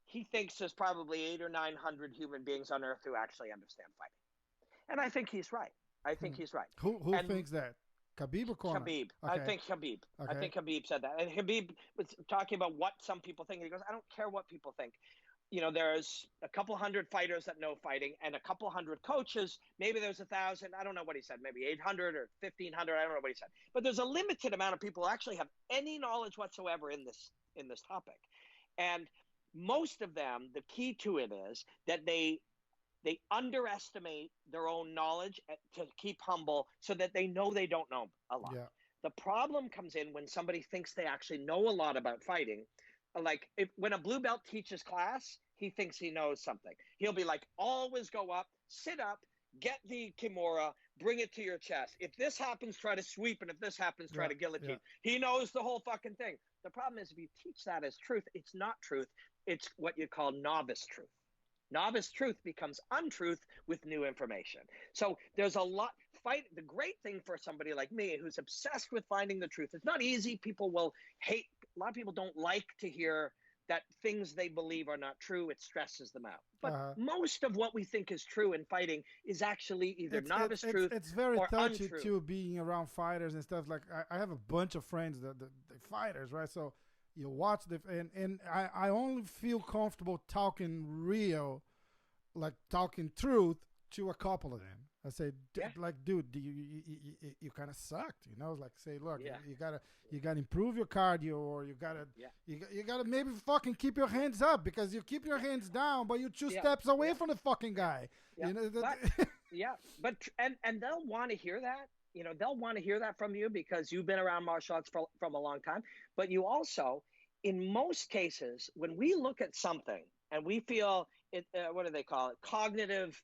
[SPEAKER 2] he thinks there's probably 800 or 900 human beings on earth who actually understand fighting. And I think he's right. He's right.
[SPEAKER 1] Who thinks that? Khabib or Conor?
[SPEAKER 2] Khabib.
[SPEAKER 1] Okay.
[SPEAKER 2] I think Khabib.
[SPEAKER 1] Okay.
[SPEAKER 2] I think Khabib said that. And Khabib was talking about what some people think. And he goes, I don't care what people think. You know, there's a couple hundred fighters that know fighting and a couple hundred coaches. Maybe there's 1,000. I don't know what he said. Maybe 800 or 1,500. I don't know what he said. But there's a limited amount of people who actually have any knowledge whatsoever in this topic. And most of them, the key to it is that they underestimate their own knowledge to keep humble so that they know they don't know a lot.
[SPEAKER 1] Yeah.
[SPEAKER 2] The problem comes in when somebody thinks they actually know a lot about fighting. Like when a blue belt teaches class, he thinks he knows something. He'll be like, always go up, sit up, get the kimura, bring it to your chest. If this happens, try to sweep. And if this happens, try to guillotine. He knows the whole fucking thing. The problem is if you teach that as truth, it's not truth. It's what you call novice truth. Novice truth becomes untruth with new information. So there's a lot. The great thing for somebody like me who's obsessed with finding the truth, it's not easy. People will hate. A lot of people don't like to hear that things they believe are not true, it stresses them out. But
[SPEAKER 1] Uh-huh.
[SPEAKER 2] most of what we think is true in fighting is actually either novice truth
[SPEAKER 1] It's very
[SPEAKER 2] or
[SPEAKER 1] touchy
[SPEAKER 2] untrue.
[SPEAKER 1] too, being around fighters and stuff. Like I have a bunch of friends that fighters, right? So you watch the and I only feel comfortable talking real, like talking truth to a couple of them. I say,
[SPEAKER 2] Yeah,
[SPEAKER 1] like, dude, you kind of sucked, you know? Like, say, look,
[SPEAKER 2] yeah,
[SPEAKER 1] you gotta improve your cardio, or you gotta
[SPEAKER 2] yeah,
[SPEAKER 1] you gotta maybe fucking keep your hands up, because you keep your hands down, but you two
[SPEAKER 2] yeah,
[SPEAKER 1] steps away
[SPEAKER 2] yeah,
[SPEAKER 1] from the fucking guy.
[SPEAKER 2] yeah.
[SPEAKER 1] You know
[SPEAKER 2] But
[SPEAKER 1] that.
[SPEAKER 2] yeah, but and they'll want to hear that. You know, they'll want to hear that from you because you've been around martial arts from a long time. But you also, in most cases, when we look at something and we feel it, what do they call it? Cognitive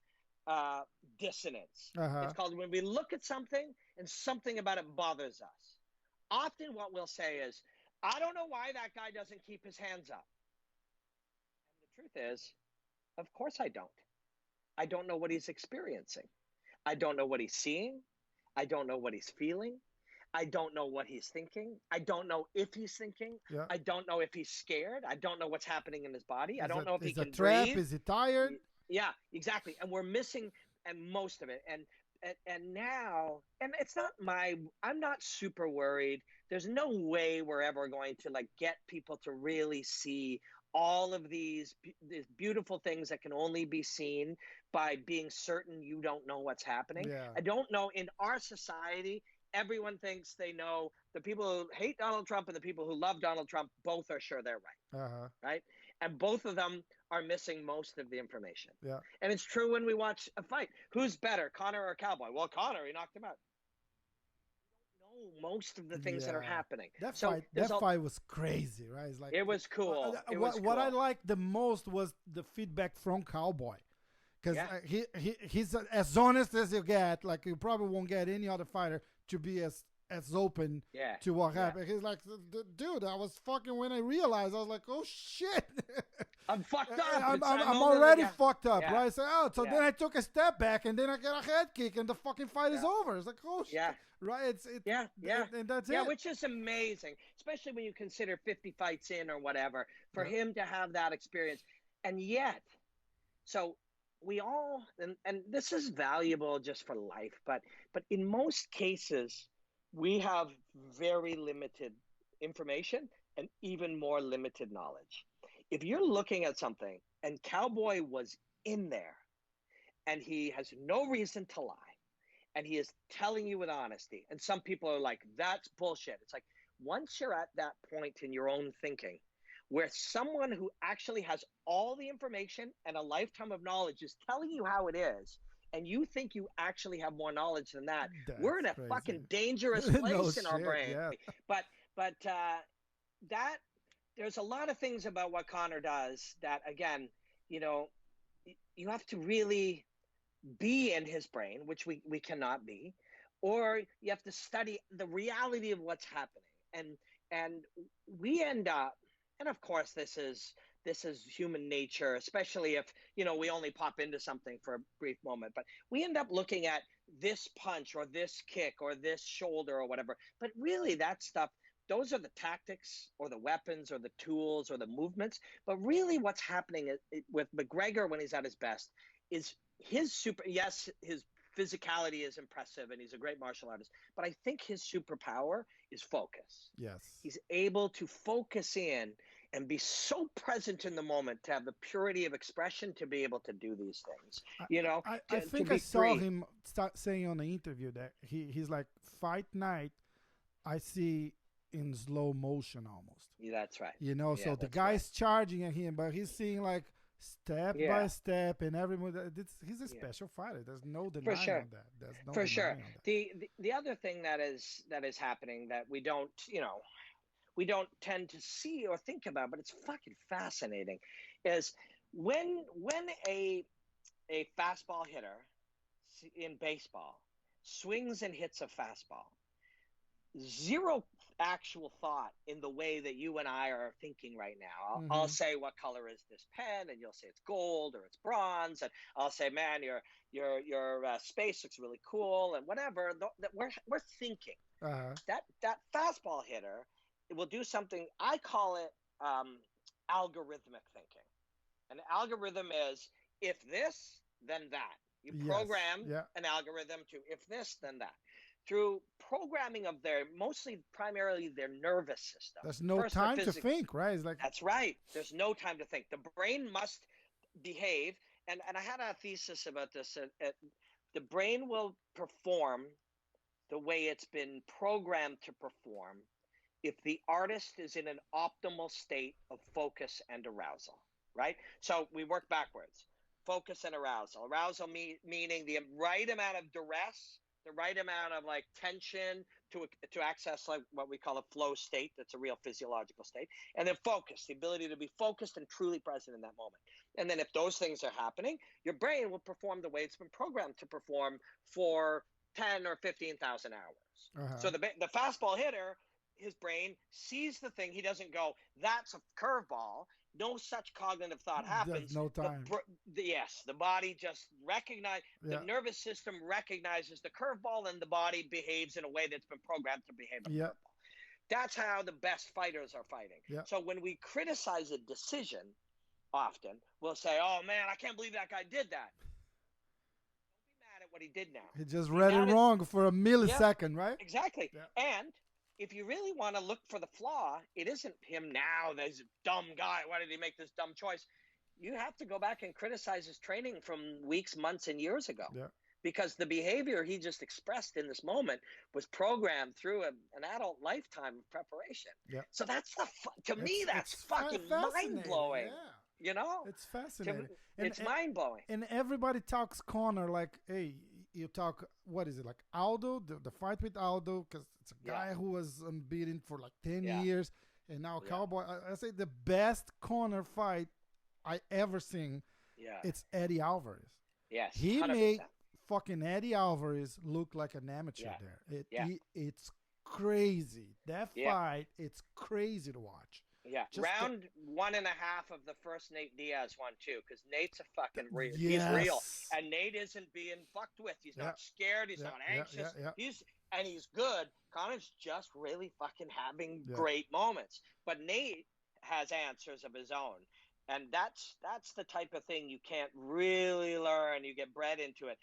[SPEAKER 2] uh, dissonance.
[SPEAKER 1] Uh huh.
[SPEAKER 2] It's called when we look at something and something about it bothers us. Often, what we'll say is, "I don't know why that guy doesn't keep his hands up." And the truth is, of course, I don't. I don't know what he's experiencing. I don't know what he's seeing. I don't know what he's feeling. I don't know what he's thinking. I don't know if he's thinking.
[SPEAKER 1] Yeah.
[SPEAKER 2] I don't know if he's scared. I don't know what's happening in his body. I don't know if he
[SPEAKER 1] Is a
[SPEAKER 2] can
[SPEAKER 1] trap?
[SPEAKER 2] breathe.
[SPEAKER 1] Is he tired?
[SPEAKER 2] Yeah, exactly. And we're missing and most of it. And now, and it's not my, I'm not super worried. There's no way we're ever going to like get people to really see all of these beautiful things that can only be seen by being certain you don't know what's happening.
[SPEAKER 1] Yeah.
[SPEAKER 2] I don't know, in our society, everyone thinks they know. The people who hate Donald Trump and the people who love Donald Trump both are sure they're right.
[SPEAKER 1] Uh huh.
[SPEAKER 2] Right? And both of them are missing most of the information.
[SPEAKER 1] Yeah.
[SPEAKER 2] And it's true when we watch a fight. Who's better, Conor or Cowboy? Well, Conor, he knocked him out. No, most of the things that are
[SPEAKER 1] Yeah.
[SPEAKER 2] happening. So
[SPEAKER 1] That fight was crazy, right? It's like
[SPEAKER 2] it was cool. It was
[SPEAKER 1] what I
[SPEAKER 2] cool.
[SPEAKER 1] liked the most was the feedback from Cowboy, because
[SPEAKER 2] Yeah.
[SPEAKER 1] he's as honest as you get. Like, you probably won't get any other fighter to be as open
[SPEAKER 2] Yeah.
[SPEAKER 1] to what
[SPEAKER 2] Yeah.
[SPEAKER 1] happened. He's like, dude, I was fucking, when I realized, I was like, oh shit.
[SPEAKER 2] I'm fucked up.
[SPEAKER 1] I'm
[SPEAKER 2] over
[SPEAKER 1] already
[SPEAKER 2] yeah.
[SPEAKER 1] fucked up,
[SPEAKER 2] Yeah.
[SPEAKER 1] right? So
[SPEAKER 2] Yeah.
[SPEAKER 1] then I took a step back, and then I got a head kick, and the fucking fight is
[SPEAKER 2] Yeah.
[SPEAKER 1] over. It's like, oh shit.
[SPEAKER 2] Yeah.
[SPEAKER 1] Right?
[SPEAKER 2] Yeah.
[SPEAKER 1] And that's
[SPEAKER 2] Yeah,
[SPEAKER 1] it.
[SPEAKER 2] which is amazing, especially when you consider 50 fights in or whatever, for
[SPEAKER 1] Yeah.
[SPEAKER 2] him to have that experience. And yet, so we all, and this is valuable just for life, but in most cases, we have very limited information and even more limited knowledge. If you're looking at something and Cowboy was in there and he has no reason to lie, and he is telling you with honesty, and some people are like, that's bullshit. It's like, once you're at that point in your own thinking where someone who actually has all the information and a lifetime of knowledge is telling you how it is, and you think you actually have more knowledge than that, we're in a
[SPEAKER 1] That's
[SPEAKER 2] fucking
[SPEAKER 1] crazy.
[SPEAKER 2] dangerous
[SPEAKER 1] No
[SPEAKER 2] place in our
[SPEAKER 1] shit,
[SPEAKER 2] brain.
[SPEAKER 1] yeah.
[SPEAKER 2] But that, there's a lot of things about what Conor does that, again, you know, you have to really be in his brain, which we cannot be, or you have to study the reality of what's happening. And we end up, and of course this is human nature, especially if, you know, we only pop into something for a brief moment, but we end up looking at this punch or this kick or this shoulder or whatever. But really, that stuff, those are the tactics or the weapons or the tools or the movements. But really what's happening with McGregor when he's at his best is his yes, his physicality is impressive and he's a great martial artist, but I think his superpower is focus.
[SPEAKER 1] Yes.
[SPEAKER 2] He's able to focus in and be so present in the moment, to have the purity of expression, to be able to do these things. You know,
[SPEAKER 1] I think I saw him start saying on the interview that he's like, fight night, I see in slow motion almost.
[SPEAKER 2] Yeah, that's right.
[SPEAKER 1] You know,
[SPEAKER 2] Yeah,
[SPEAKER 1] so the
[SPEAKER 2] that's
[SPEAKER 1] guy's charging at him, but he's seeing like step by step, and every move. He's a special fighter. There's no denying on that. There's no
[SPEAKER 2] For
[SPEAKER 1] denying
[SPEAKER 2] sure.
[SPEAKER 1] on that.
[SPEAKER 2] The other thing that is happening that we don't, you know, we don't tend to see or think about, but it's fucking fascinating, is when a fastball hitter in baseball swings and hits a fastball, zero actual thought in the way that you and I are thinking right now. I'll say, what color is this pen? And you'll say it's gold or it's bronze. And I'll say, man, your space looks really cool and whatever. That we're thinking. That fastball hitter will do something. I call it algorithmic thinking. An algorithm is if this, then that. You
[SPEAKER 1] Yes.
[SPEAKER 2] program
[SPEAKER 1] Yeah.
[SPEAKER 2] an algorithm to if this, then that. Through programming of primarily their nervous system.
[SPEAKER 1] There's no time to think, right? It's like,
[SPEAKER 2] that's right. There's no time to think. The brain must behave. And I had a thesis about this. The brain will perform the way it's been programmed to perform if the artist is in an optimal state of focus and arousal, right? So we work backwards. Focus and arousal. Arousal meaning the right amount of duress, the right amount of like tension to access like what we call a flow state. That's a real physiological state. And then focus, the ability to be focused and truly present in that moment. And then if those things are happening, your brain will perform the way it's been programmed to perform for 10 or 15,000 hours. So the fastball hitter, his brain sees the thing. He doesn't go, that's a curveball. No such cognitive thought happens.
[SPEAKER 1] There's no time.
[SPEAKER 2] Yes, the body just recognizes, the nervous system recognizes the curveball, and the body behaves in a way that's been programmed to behave a curveball. That's how the best fighters are fighting. So when we criticize a decision, often we'll say, oh man, I can't believe that guy did that. Don't be mad at what he did now.
[SPEAKER 1] He just read it wrong for a millisecond, right?
[SPEAKER 2] Exactly. And if you really want to look for the flaw, it isn't him now, this dumb guy. Why did he make this dumb choice? You have to go back and criticize his training from weeks, months, and years ago. Because the behavior he just expressed in this moment was programmed through an adult lifetime of preparation. So that's to me, that's fucking mind-blowing. You know?
[SPEAKER 1] It's fascinating.
[SPEAKER 2] It's mind-blowing.
[SPEAKER 1] And everybody talks corner like, hey, you talk, what is it, like Aldo, the fight with Aldo, because it's a guy who was unbeaten for like 10 years, and now Cowboy. I say the best corner fight I ever seen, it's Eddie Alvarez.
[SPEAKER 2] Yes,
[SPEAKER 1] he
[SPEAKER 2] 100%.
[SPEAKER 1] made fucking Eddie Alvarez look like an amateur there. It's crazy. That fight, it's crazy to watch.
[SPEAKER 2] Round 1.5 of the first Nate Diaz one too, because Nate's a fucking real. He's real, and Nate isn't being fucked with. He's not scared. He's not anxious. He's good. Connor's just really fucking having great moments. But Nate has answers of his own, and that's the type of thing you can't really learn. You get bred into it.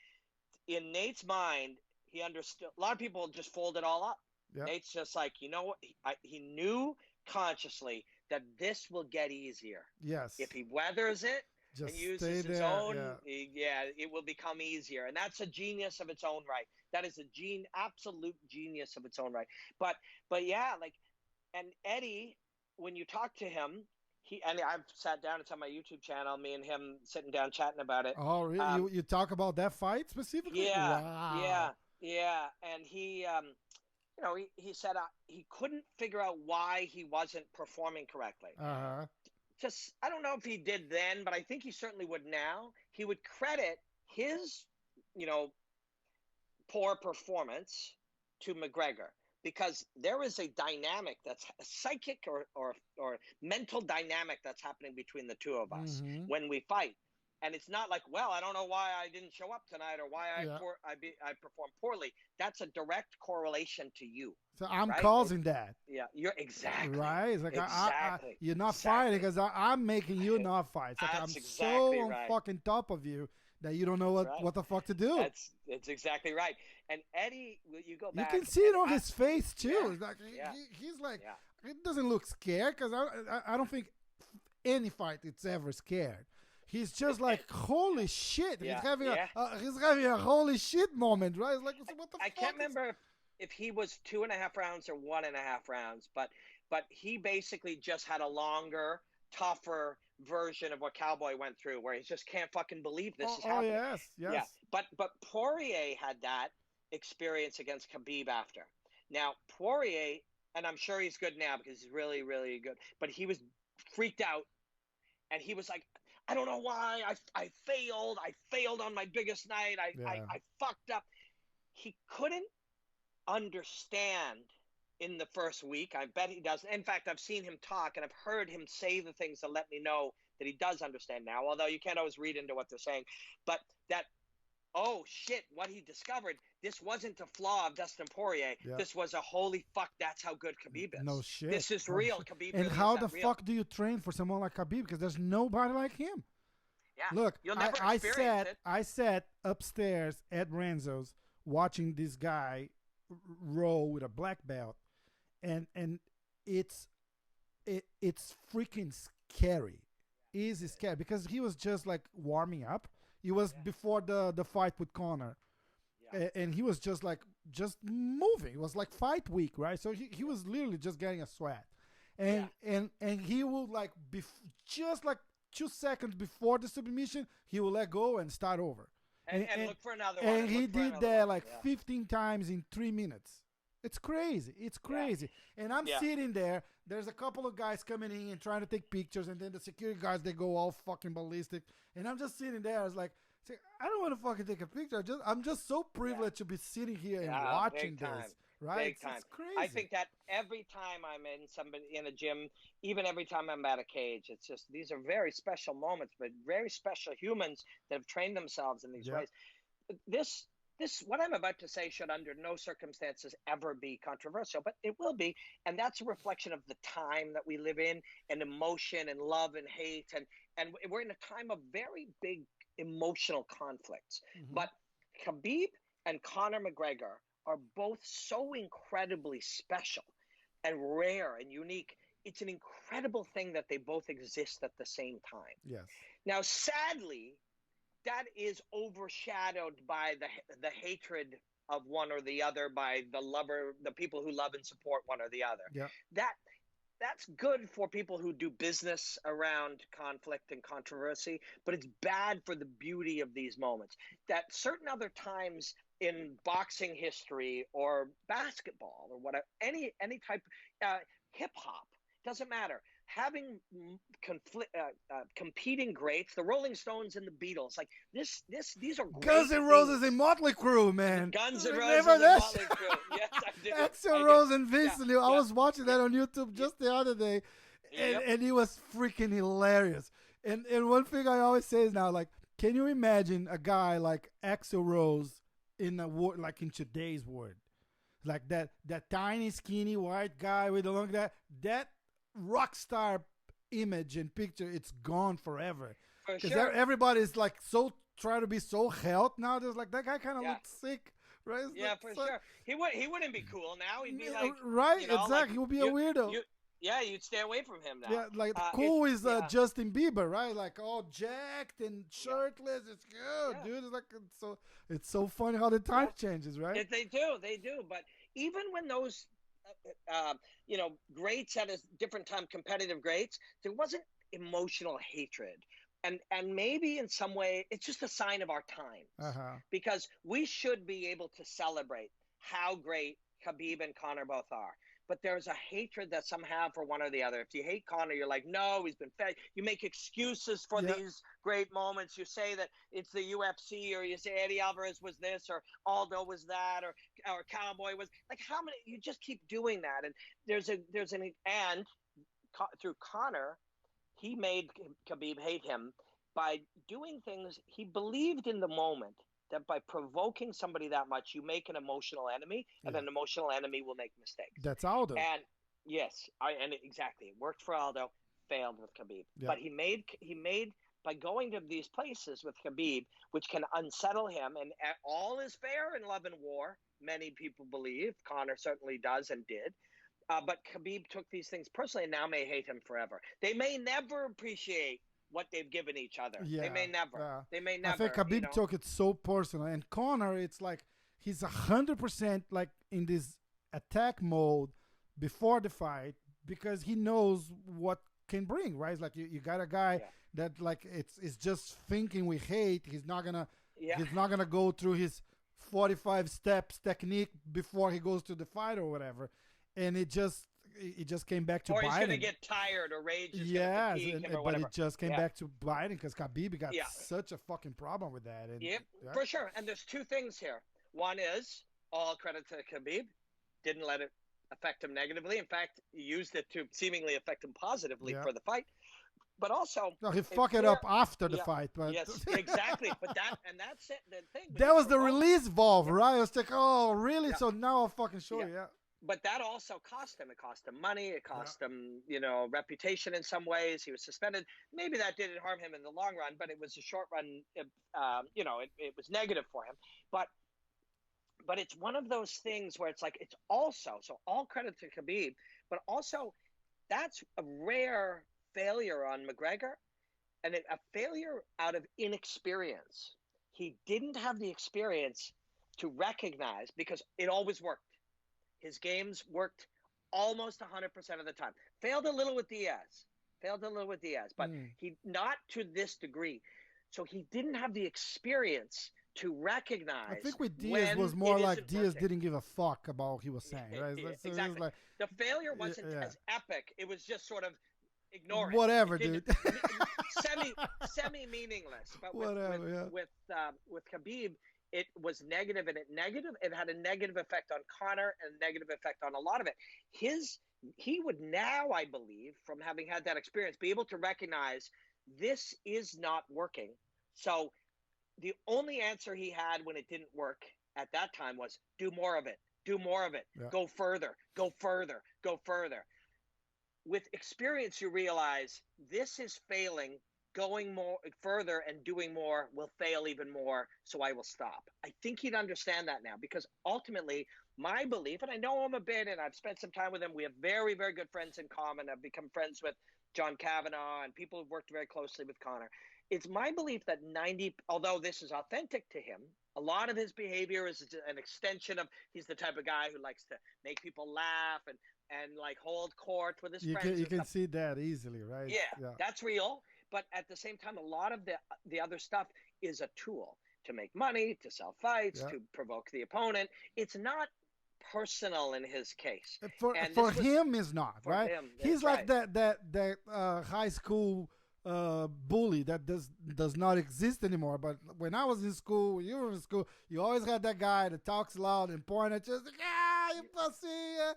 [SPEAKER 2] In Nate's mind, he understood. A lot of people just fold it all up. Nate's just like, you know what? He knew consciously that this will get easier. If he weathers it and uses his own, it will become easier. And that's a genius of its own right. That is absolute genius of its own right. But and Eddie, when you talk to him, and I've sat down, it's on my YouTube channel, me and him sitting down chatting about it.
[SPEAKER 1] Oh, really? You talk about that fight specifically?
[SPEAKER 2] Yeah. And he, he said he couldn't figure out why he wasn't performing correctly. Just, I don't know if he did then, but I think he certainly would now. He would credit his, poor performance to McGregor, because there is a dynamic that's a psychic or mental dynamic that's happening between the two of us when we fight. And it's not like, well, I don't know why I didn't show up tonight or why I performed poorly. That's a direct correlation to you.
[SPEAKER 1] So I'm causing that.
[SPEAKER 2] Yeah, you're exactly.
[SPEAKER 1] Right? It's like,
[SPEAKER 2] exactly.
[SPEAKER 1] you're not fighting because I'm making you not fight. It's like I'm so on fucking top of you that you don't know what the fuck to do.
[SPEAKER 2] That's exactly right. And Eddie, you go back.
[SPEAKER 1] You can see it on his face too. It's like he's like, it doesn't look scared, because I don't think any fight it's ever scared. He's just like, holy shit. He's having a holy shit moment, right? It's like, what the fuck?
[SPEAKER 2] I can't remember if he was 2.5 rounds or 1.5 rounds, but he basically just had a longer, tougher version of what Cowboy went through, where he just can't fucking believe this is happening.
[SPEAKER 1] Yes.
[SPEAKER 2] Yeah. But Poirier had that experience against Khabib after. Now, Poirier, and I'm sure he's good now because he's really, really good, but he was freaked out, and he was like, I don't know why I failed. I failed on my biggest night. I fucked up. He couldn't understand in the first week. I bet he doesn't. In fact, I've seen him talk, and I've heard him say the things that let me know that he does understand now, although you can't always read into what they're saying. But that, oh shit, what he discovered, this wasn't a flaw of Dustin Poirier.
[SPEAKER 1] Yeah.
[SPEAKER 2] This was a holy fuck, that's how good Khabib is.
[SPEAKER 1] No shit.
[SPEAKER 2] This is real. Khabib
[SPEAKER 1] And
[SPEAKER 2] really
[SPEAKER 1] how
[SPEAKER 2] is
[SPEAKER 1] the
[SPEAKER 2] that real.
[SPEAKER 1] fuck do you train for someone like Khabib? Because there's nobody like him.
[SPEAKER 2] Yeah.
[SPEAKER 1] Look,
[SPEAKER 2] You'll never experience it.
[SPEAKER 1] I sat upstairs at Renzo's watching this guy roll with a black belt, and it's freaking scary. It is scary because he was just like warming up. He was before the fight with Conor. Yeah. And he was just moving. It was like fight week, right? So he was literally just getting a sweat. And he will just like 2 seconds before the submission, he will let go and start over.
[SPEAKER 2] And look for another one.
[SPEAKER 1] And he did that like 15 times in 3 minutes. It's crazy. It's crazy. Yeah. And I'm sitting there. There's a couple of guys coming in and trying to take pictures. And then the security guys, they go all fucking ballistic. And I'm just sitting there. I was like, I don't want to fucking take a picture. I'm just so privileged to be sitting here and watching this. Right? It's crazy.
[SPEAKER 2] I think that every time I'm in a gym, even every time I'm at a cage, it's just, these are very special moments, but very special humans that have trained themselves in these ways. This, what I'm about to say should under no circumstances ever be controversial, but it will be. And that's a reflection of the time that we live in, and emotion and love and hate. And we're in a time of very big emotional conflicts. Mm-hmm. But Khabib and Conor McGregor are both so incredibly special and rare and unique. It's an incredible thing that they both exist at the same time.
[SPEAKER 1] Yes.
[SPEAKER 2] Now, sadly, that is overshadowed by the hatred of one or the other, by the people who love and support one or the other.
[SPEAKER 1] Yeah.
[SPEAKER 2] That's good for people who do business around conflict and controversy, but it's bad for the beauty of these moments. That certain other times in boxing history or basketball or whatever, any type, hip hop, doesn't matter. Having competing greats, the Rolling Stones and the Beatles, like these are great
[SPEAKER 1] Guns N' Roses and Motley Crue, man.
[SPEAKER 2] Guns N' Roses and Motley Crue. Yes, I do.
[SPEAKER 1] Axl Rose and Vince Neil. I was watching that on YouTube just the other day, and it was freaking hilarious. And one thing I always say is now, like, can you imagine a guy like Axl Rose in in today's world, like that tiny skinny white guy with the long that rock star image and picture, it's gone forever. Because everybody's like so trying to be so health now. There's like that guy kind of looks sick, right? It's
[SPEAKER 2] sure. He wouldn't be cool now. He'd be like,
[SPEAKER 1] right, exactly. He would be a weirdo.
[SPEAKER 2] You'd stay away from him now.
[SPEAKER 1] Yeah, like cool is Justin Bieber, right? Like all jacked and shirtless. It's good, dude. It's like it's so funny how the time changes, right?
[SPEAKER 2] They do. But even when those greats at a different time, competitive greats, there wasn't emotional hatred. And maybe in some way, it's just a sign of our times. Because we should be able to celebrate how great Khabib and Conor both are. But there's a hatred that some have for one or the other. If you hate Conor, you're like, no, he's been fed. You make excuses for these great moments. You say that it's the UFC, or you say Eddie Alvarez was this, or Aldo was that, or Cowboy was like, how many? You just keep doing that. And through Conor, he made Khabib hate him by doing things he believed in the moment. That by provoking somebody that much, you make an emotional enemy, and an emotional enemy will make mistakes.
[SPEAKER 1] That's Aldo.
[SPEAKER 2] And yes, exactly. It worked for Aldo, failed with Khabib. Yeah. But he made by going to these places with Khabib, which can unsettle him, and all is fair in love and war. Many people believe. Conor certainly does and did. But Khabib took these things personally, and now may hate him forever. They may never appreciate what they've given each other. They may never. They may never.
[SPEAKER 1] I think Khabib took it so personal, and Conor, it's like he's 100% like in this attack mode before the fight because he knows what can bring. Right? It's like you got a guy that like it's just thinking with hate. He's not gonna go through his 45 steps technique before he goes to the fight or whatever, and it just came back to Biden.
[SPEAKER 2] Or he's going to get tired or rage is
[SPEAKER 1] yes,
[SPEAKER 2] or
[SPEAKER 1] but it just came back to Biden because Khabib got such a fucking problem with that. And,
[SPEAKER 2] for sure. And there's two things here. One is all credit to Khabib. Didn't let it affect him negatively. In fact, he used it to seemingly affect him positively for the fight. but also
[SPEAKER 1] No, he
[SPEAKER 2] if
[SPEAKER 1] fucked it
[SPEAKER 2] there,
[SPEAKER 1] up after the
[SPEAKER 2] yeah,
[SPEAKER 1] fight, but
[SPEAKER 2] yes, exactly. But that's it. The thing when
[SPEAKER 1] that
[SPEAKER 2] you
[SPEAKER 1] was the
[SPEAKER 2] provoke,
[SPEAKER 1] release valve,
[SPEAKER 2] yeah,
[SPEAKER 1] right? I was like, oh, really?
[SPEAKER 2] yeah,
[SPEAKER 1] So now I'll fucking show
[SPEAKER 2] yeah.
[SPEAKER 1] you. Yeah,
[SPEAKER 2] But that also cost him. It cost him money. It
[SPEAKER 1] yeah.
[SPEAKER 2] cost him, reputation in some ways. He was suspended. Maybe that didn't harm him in the long run, but it was a short run. It was negative for him. But it's one of those things where it's like it's also so all credit to Khabib, but also that's a rare failure on McGregor and a failure out of inexperience. He didn't have the experience to recognize because it always worked. His games worked almost 100% of the time. Failed a little with Diaz. But
[SPEAKER 1] Mm.
[SPEAKER 2] he not to this degree. So he didn't have the experience to
[SPEAKER 1] I
[SPEAKER 2] recognize
[SPEAKER 1] think with Diaz
[SPEAKER 2] when
[SPEAKER 1] was
[SPEAKER 2] it
[SPEAKER 1] more like
[SPEAKER 2] isn't
[SPEAKER 1] Diaz
[SPEAKER 2] working.
[SPEAKER 1] didn't give a fuck about what he was saying, right? So it was
[SPEAKER 2] Exactly.
[SPEAKER 1] like,
[SPEAKER 2] The failure wasn't
[SPEAKER 1] yeah,
[SPEAKER 2] as epic. It was just sort of ignore it.
[SPEAKER 1] whatever,
[SPEAKER 2] It didn't
[SPEAKER 1] dude.
[SPEAKER 2] semi meaningless. But
[SPEAKER 1] Whatever, yeah.
[SPEAKER 2] with Khabib, it was negative, and it had a negative effect on Connor and a negative effect on a lot of it. He would now, I believe, from having had that experience, be able to recognize this is not working. So the only answer he had when it didn't work at that time was do more of it,
[SPEAKER 1] Yeah.
[SPEAKER 2] go further, go further. With experience, you realize this is failing. Going more further and doing more will fail even more, so I will stop. I think he'd understand that now because ultimately, my belief, and I know him a bit, and I've spent some time with him. We have very, very good friends in common. I've become friends with John Kavanaugh and people who've worked very closely with Connor. It's my belief that although this is authentic to him, a lot of his behavior is an extension of he's the type of guy who likes to make people laugh and like hold court with his friends
[SPEAKER 1] You
[SPEAKER 2] and
[SPEAKER 1] can
[SPEAKER 2] stuff.
[SPEAKER 1] see that easily, right?
[SPEAKER 2] Yeah,
[SPEAKER 1] Yeah.
[SPEAKER 2] that's real. But at the same time, a lot of the other stuff is a tool to make money, to sell fights,
[SPEAKER 1] Yeah.
[SPEAKER 2] to provoke the opponent. It's not personal in his case. And
[SPEAKER 1] For
[SPEAKER 2] this was
[SPEAKER 1] him is not,
[SPEAKER 2] for
[SPEAKER 1] right?
[SPEAKER 2] him.
[SPEAKER 1] He's
[SPEAKER 2] That's
[SPEAKER 1] like
[SPEAKER 2] right.
[SPEAKER 1] that high school bully that does not exist anymore. But when I was in school, you were in school, you always had that guy that talks loud and point at you, like, you pussy,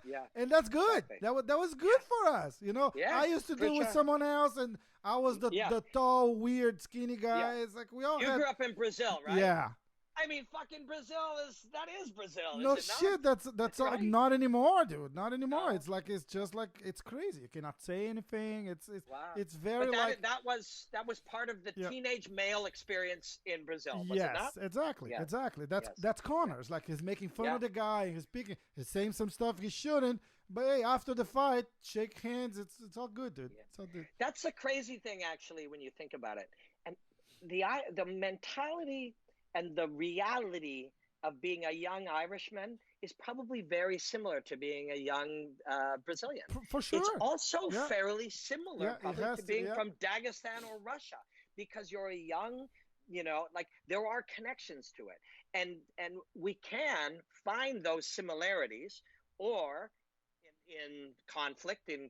[SPEAKER 2] Yeah,
[SPEAKER 1] and that's good.
[SPEAKER 2] exactly.
[SPEAKER 1] That was good for us, you know.
[SPEAKER 2] Yeah,
[SPEAKER 1] I used to
[SPEAKER 2] for
[SPEAKER 1] do it with
[SPEAKER 2] sure.
[SPEAKER 1] someone else, and I was
[SPEAKER 2] Yeah,
[SPEAKER 1] the tall, weird, skinny
[SPEAKER 2] yeah.
[SPEAKER 1] guy. It's like we all
[SPEAKER 2] You
[SPEAKER 1] had,
[SPEAKER 2] grew up in Brazil, right?
[SPEAKER 1] yeah.
[SPEAKER 2] I mean, fucking Brazil is Brazil, is
[SPEAKER 1] No
[SPEAKER 2] it not?
[SPEAKER 1] shit, that's
[SPEAKER 2] Right?
[SPEAKER 1] not anymore, dude. Not anymore.
[SPEAKER 2] No.
[SPEAKER 1] It's like it's just like it's crazy. You cannot say anything.
[SPEAKER 2] Wow.
[SPEAKER 1] It's
[SPEAKER 2] But
[SPEAKER 1] very
[SPEAKER 2] that
[SPEAKER 1] like
[SPEAKER 2] that was part of the
[SPEAKER 1] yeah.
[SPEAKER 2] teenage male experience in Brazil, was it not?
[SPEAKER 1] Yes, exactly,
[SPEAKER 2] Yes.
[SPEAKER 1] exactly.
[SPEAKER 2] Yes.
[SPEAKER 1] That's
[SPEAKER 2] Yeah.
[SPEAKER 1] Connors. Like he's making fun
[SPEAKER 2] Yeah.
[SPEAKER 1] of the guy. He's speaking. He's saying some stuff he shouldn't. But hey, after the fight, shake hands. It's all good, dude.
[SPEAKER 2] Yeah.
[SPEAKER 1] It's all good.
[SPEAKER 2] That's a crazy thing, actually, when you think about it. And the mentality and the reality of being a young Irishman is probably very similar to being a young Brazilian.
[SPEAKER 1] For
[SPEAKER 2] It's
[SPEAKER 1] sure.
[SPEAKER 2] also
[SPEAKER 1] Yeah,
[SPEAKER 2] fairly similar,
[SPEAKER 1] yeah. It
[SPEAKER 2] probably,
[SPEAKER 1] has
[SPEAKER 2] to
[SPEAKER 1] to.
[SPEAKER 2] being
[SPEAKER 1] Yeah.
[SPEAKER 2] from Dagestan or Russia, because you're a young, like there are connections to it, and we can find those similarities, or in conflict, in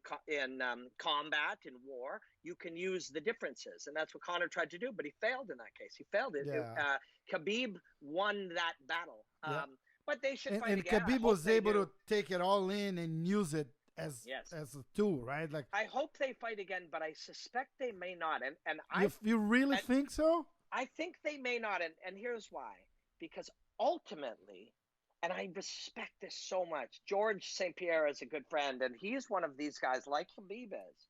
[SPEAKER 2] combat, in war, you can use the differences, and that's what Connor tried to do, but he failed in that case. He failed it.
[SPEAKER 1] Yeah.
[SPEAKER 2] Khabib won that battle,
[SPEAKER 1] Yeah.
[SPEAKER 2] but they should fight
[SPEAKER 1] And
[SPEAKER 2] again. I
[SPEAKER 1] Khabib
[SPEAKER 2] hope
[SPEAKER 1] was
[SPEAKER 2] they
[SPEAKER 1] able
[SPEAKER 2] do.
[SPEAKER 1] to take it all in and use it
[SPEAKER 2] Yes,
[SPEAKER 1] as a tool, right? Like
[SPEAKER 2] I hope they fight again, but I suspect they may not. And
[SPEAKER 1] you really think so?
[SPEAKER 2] I think they may not, and here's why. Because ultimately, and I respect this so much, George St. Pierre is a good friend, and he's one of these guys like Khabib is.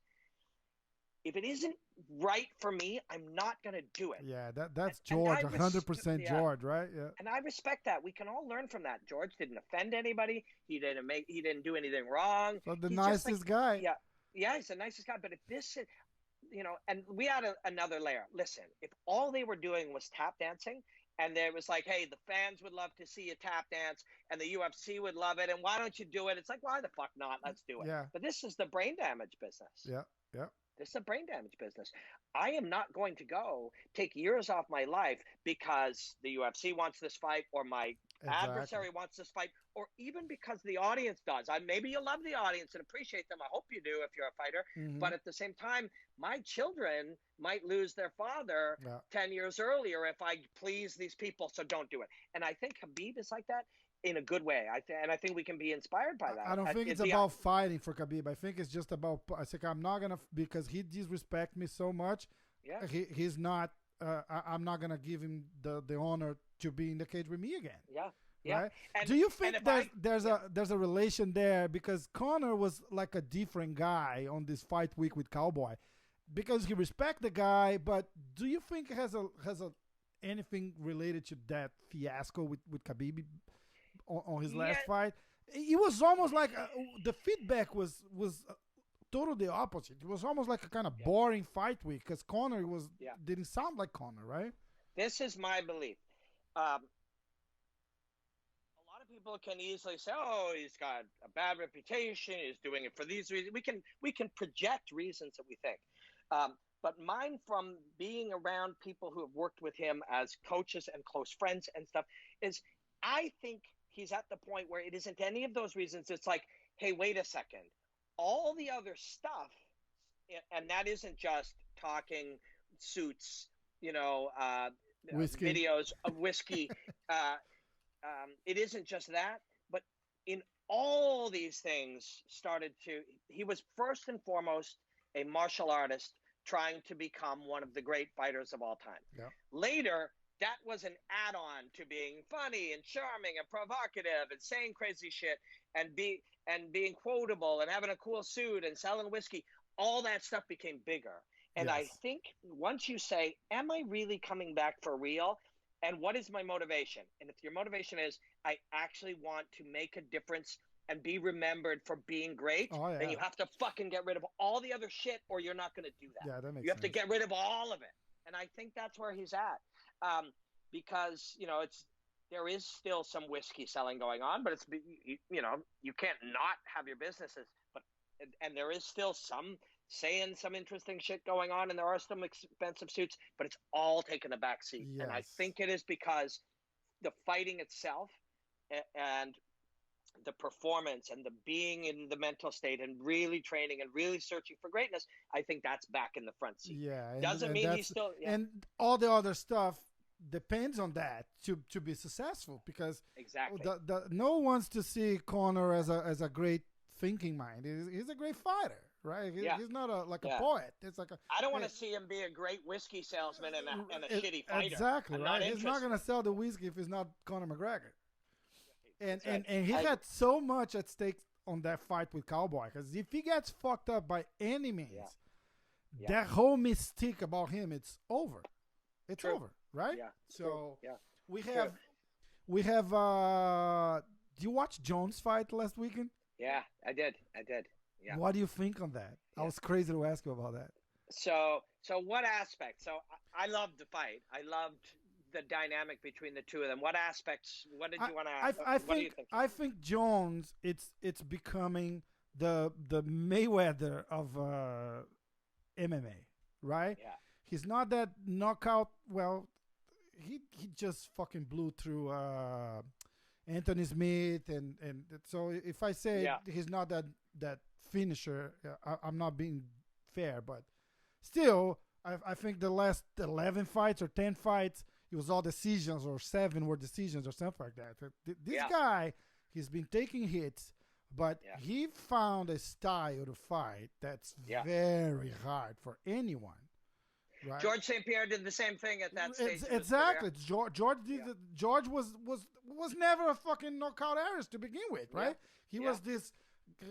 [SPEAKER 2] If it isn't right for me, I'm not going to do it.
[SPEAKER 1] Yeah, that's
[SPEAKER 2] And
[SPEAKER 1] George, 100%
[SPEAKER 2] yeah,
[SPEAKER 1] George, right? Yeah.
[SPEAKER 2] and I respect that. We can all learn from that. George didn't offend anybody. He didn't do anything wrong.
[SPEAKER 1] So the
[SPEAKER 2] He's just like,
[SPEAKER 1] nicest guy.
[SPEAKER 2] yeah, yeah, he's the nicest guy. But if this, and we had another layer. Listen, if all they were doing was tap dancing, and there was like, hey, the fans would love to see you tap dance, and the UFC would love it, and why don't you do it? It's like, why the fuck not? Let's do it.
[SPEAKER 1] Yeah.
[SPEAKER 2] But this is the brain damage business.
[SPEAKER 1] Yeah. Yeah.
[SPEAKER 2] This is a brain damage business. I am not going to go take years off my life because the UFC wants this fight, or my
[SPEAKER 1] Exactly.
[SPEAKER 2] adversary wants this fight, or even because the audience does. Maybe you love the audience and appreciate them. I hope you do if you're a fighter.
[SPEAKER 1] Mm-hmm.
[SPEAKER 2] But at the same time, my children might lose their father
[SPEAKER 1] Yeah.
[SPEAKER 2] 10 years earlier if I please these people, so don't do it. And I think Khabib is like that. in a good way. And I think we can be inspired by that.
[SPEAKER 1] I don't think it's about fighting for Khabib. I think it's just about. I think I'm not gonna because he disrespect me so much.
[SPEAKER 2] Yeah.
[SPEAKER 1] He's not. I'm not gonna give him the honor to be in the cage with me again.
[SPEAKER 2] Yeah. Yeah.
[SPEAKER 1] Right?
[SPEAKER 2] And,
[SPEAKER 1] do you think there's a relation there because Conor was like a different guy on this fight week with Cowboy, because he respect the guy, but do you think it has a anything related to that fiasco with Khabib on his last fight? It was almost like the feedback was totally opposite. It was almost like a kind of boring fight week because Conor didn't sound like Conor, right?
[SPEAKER 2] This is my belief. A lot of people can easily say, "Oh, he's got a bad reputation. He's doing it for these reasons." We can project reasons that we think. But mine, from being around people who have worked with him as coaches and close friends and stuff, is I think he's at the point where it isn't any of those reasons. It's like, hey, wait a second. All the other stuff, and that isn't just talking, suits, videos of whiskey. It isn't just that, but in all these things he was first and foremost a martial artist trying to become one of the great fighters of all time.
[SPEAKER 1] Yeah.
[SPEAKER 2] Later, that was an add-on to being funny and charming and provocative and saying crazy shit and being quotable and having a cool suit and selling whiskey. All that stuff became bigger. And I think once you say, am I really coming back for real? And what is my motivation? And if your motivation is, I actually want to make a difference and be remembered for being great, then you have to fucking get rid of all the other shit, or you're not going to do that.
[SPEAKER 1] Yeah, that makes
[SPEAKER 2] you have
[SPEAKER 1] sense.
[SPEAKER 2] to get rid of all of it. And I think that's where he's at. Because, there is still some whiskey selling going on, but you can't not have your businesses, and there is still some interesting shit going on, and there are some expensive suits, but it's all taken a back seat.
[SPEAKER 1] Yes.
[SPEAKER 2] And I think it is because the fighting itself and the performance and the being in the mental state and really training and really searching for greatness, I think that's back in the front seat.
[SPEAKER 1] Yeah.
[SPEAKER 2] Doesn't mean he's still... Yeah.
[SPEAKER 1] And all the other stuff depends on that to be successful, because
[SPEAKER 2] exactly
[SPEAKER 1] no one wants to see Conor as a great thinking mind. He's a great fighter. Right? He's not a poet. It's like
[SPEAKER 2] I don't want to see him be a great whiskey salesman and a shitty fighter.
[SPEAKER 1] Exactly, right? He's not going to sell the whiskey if he's not Conor McGregor. And he had so much at stake on that fight with Cowboy, because if he gets fucked up by any means, that whole mystique about him, it's over. It's over, right?
[SPEAKER 2] Yeah.
[SPEAKER 1] So we have do you watch Jones fight last weekend?
[SPEAKER 2] Yeah, I did. Yeah.
[SPEAKER 1] What do you think on that? I was crazy to ask you about that.
[SPEAKER 2] So what aspect? So I loved the fight. I loved the dynamic between the two of them. What aspects? What did you want to ask? What do you think?
[SPEAKER 1] I think Jones, it's becoming the Mayweather of MMA, right?
[SPEAKER 2] Yeah.
[SPEAKER 1] He's not that knockout. Well, he just fucking blew through Anthony Smith, and so if I say he's not that finisher, I'm not being fair, but still, I think the last 11 fights or 10 fights, it was all decisions, or 7 were decisions or something like that. This guy, he's been taking hits, but he found a style to fight that's very hard for anyone. Right?
[SPEAKER 2] George St. Pierre did the same thing at that stage.
[SPEAKER 1] Exactly. George did. George was never a fucking knockout artist to begin with, right? He was this.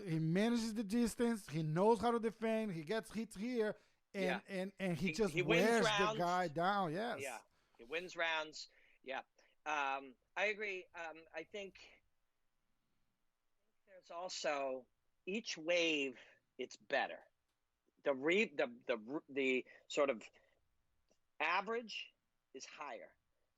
[SPEAKER 1] He manages the distance. He knows how to defend. He gets hits here, and he just wears the guy down. Yes.
[SPEAKER 2] Yeah. He wins rounds. Yeah. I agree. I think there's also each wave. It's better. The sort of average is higher.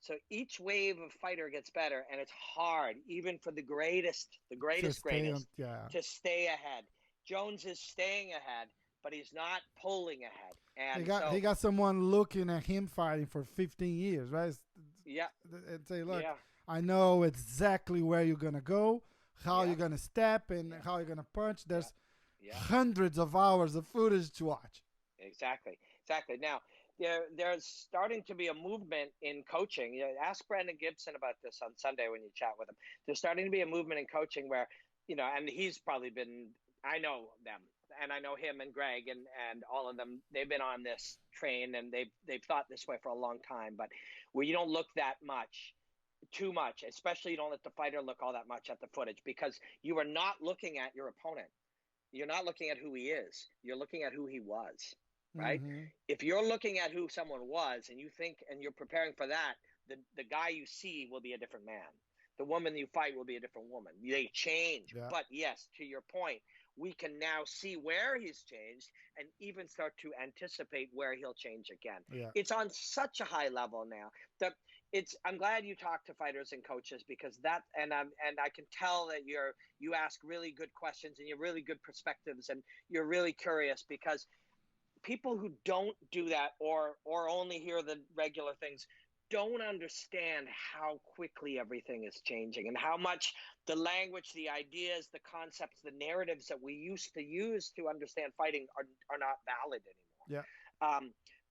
[SPEAKER 2] So each wave of fighter gets better, and it's hard, even for the greatest, to stay ahead. Jones is staying ahead, but he's not pulling ahead. And
[SPEAKER 1] he got someone looking at him fighting for 15 years, right?
[SPEAKER 2] Yeah.
[SPEAKER 1] And say, look, I know exactly where you're gonna go, how you're gonna step, and how you're gonna punch. There's hundreds of hours of footage to watch.
[SPEAKER 2] Exactly. Now, there's starting to be a movement in coaching. Ask Brandon Gibson about this on Sunday when you chat with him. There's starting to be a movement in coaching where, and he's probably been, I know them, and I know him and Greg and all of them. They've been on this train and they've thought this way for a long time, but where you don't look too much, especially you don't let the fighter look all that much at the footage, because you are not looking at your opponent. You're not looking at who he is. You're looking at who he was, right? Mm-hmm. If you're looking at who someone was and you think and you're preparing for that, the guy you see will be a different man. The woman you fight will be a different woman. They change. Yeah. But yes, to your point, we can now see where he's changed and even start to anticipate where he'll change again. Yeah. It's on such a high level now that I'm glad you talk to fighters and coaches, because and I can tell that you ask really good questions and you have really good perspectives and you're really curious, because people who don't do that or only hear the regular things don't understand how quickly everything is changing and how much the language, the ideas, the concepts, the narratives that we used to use to understand fighting are not valid anymore. Yeah.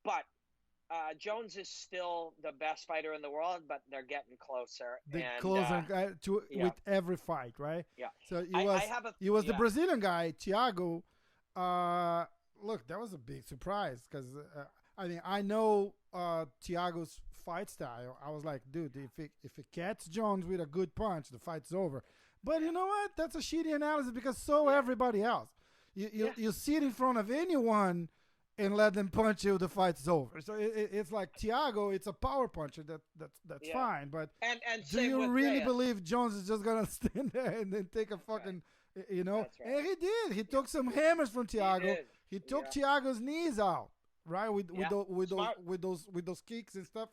[SPEAKER 2] But Jones is still the best fighter in the world, but they're getting closer.
[SPEAKER 1] With every fight, right?
[SPEAKER 2] Yeah.
[SPEAKER 1] So he was the Brazilian guy, Thiago. Look, that was a big surprise, because I know Thiago's fight style. I was like, dude, if it catches Jones with a good punch, the fight's over. But you know what? That's a shitty analysis, because everybody else. You sit in front of anyone and let them punch you, the fight's over. So it's like Thiago, it's a power puncher. That's fine. But and do you really believe Jones is just gonna stand there and then take a fucking, Right. And he did. He took some hammers from Thiago. He took Thiago's knees out, right? With those kicks and stuff.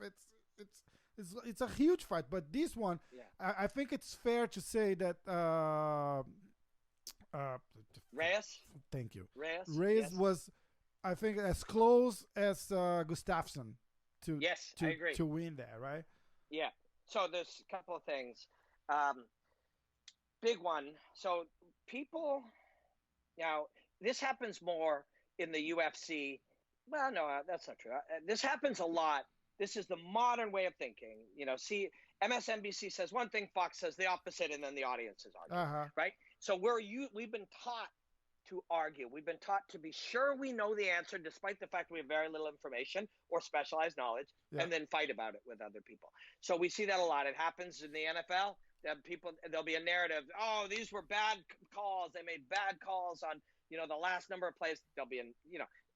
[SPEAKER 1] It's a huge fight. But this one, I think it's fair to say that
[SPEAKER 2] Reyes.
[SPEAKER 1] Thank you.
[SPEAKER 2] Reyes
[SPEAKER 1] was, I think, as close as Gustafsson
[SPEAKER 2] I agree,
[SPEAKER 1] to win there, right?
[SPEAKER 2] Yeah. So there's a couple of things. Big one. So people, now this happens more in the UFC. Well, no, that's not true. This happens a lot. This is the modern way of thinking. See, MSNBC says one thing, Fox says the opposite, and then the audience is arguing, right? So we've been taught to argue. We've been taught to be sure we know the answer, despite the fact we have very little information or specialized knowledge, and then fight about it with other people. So we see that a lot. It happens in the NFL. There'll be a narrative. Oh, these were bad calls. They made bad calls on, the last number of plays. There'll be,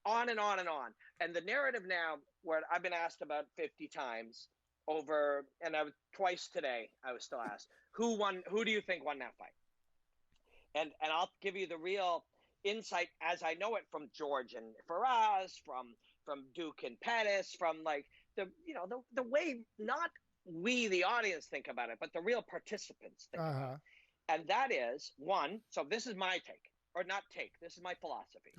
[SPEAKER 2] on and on and on. And the narrative now, where I've been asked about 50 times over, and twice today, I was still asked, who do you think won that fight? And I'll give you the real insight as I know it from George and Faraz, from Duke and Pettis, from like the way not we, the audience, think about it, but the real participants think about it. And that is, one, so this is my take, or not take, this is my philosophy.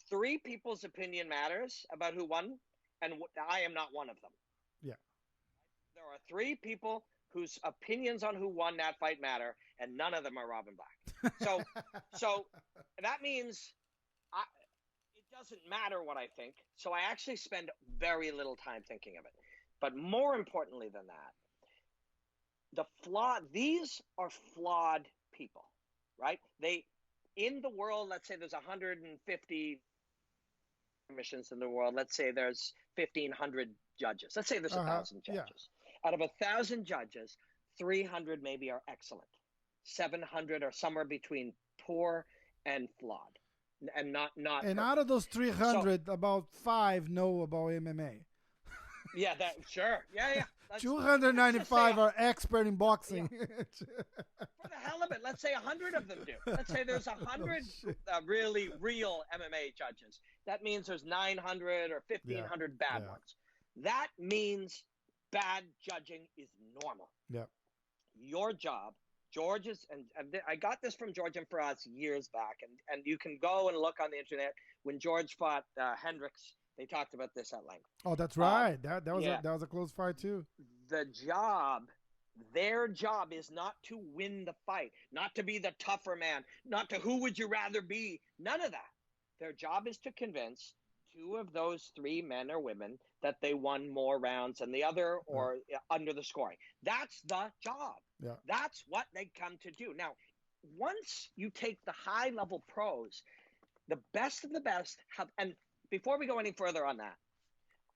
[SPEAKER 2] 3 people's opinion matters about who won, and I am not one of them.
[SPEAKER 1] Yeah.
[SPEAKER 2] There are 3 people whose opinions on who won that fight matter, and none of them are Robin Black. So that means it doesn't matter what I think, so I actually spend very little time thinking of it. But more importantly than that, these are flawed people, right? In the world, let's say there's 150 commissions in the world. Let's say there's 1,500 judges. Let's say there's 1,000 judges. Yeah. Out of 1,000 judges, 300 maybe are excellent. 700 are somewhere between poor and flawed, and not. And
[SPEAKER 1] perfect. Out of those 300, about 5 know about MMA.
[SPEAKER 2] Yeah, sure. Yeah.
[SPEAKER 1] 295 are expert in boxing.
[SPEAKER 2] Yeah. For the hell of it, let's say 100 of them do. Let's say there's 100 really real MMA judges. That means there's 900 or 1,500 bad ones. That means bad judging is normal.
[SPEAKER 1] Yeah.
[SPEAKER 2] Your job, George's, and I got this from George and Faraz years back, and you can go and look on the internet. When George fought Hendricks, they talked about this at length.
[SPEAKER 1] Oh, that's right. That was a close fight too.
[SPEAKER 2] Their job is not to win the fight, not to be the tougher man, not to who would you rather be. None of that. Their job is to convince 2 of those 3 men or women that they won more rounds than the other or under the scoring. That's the job.
[SPEAKER 1] Yeah.
[SPEAKER 2] That's what they come to do. Now, once you take the high-level pros, the best of the best have, and before we go any further on that,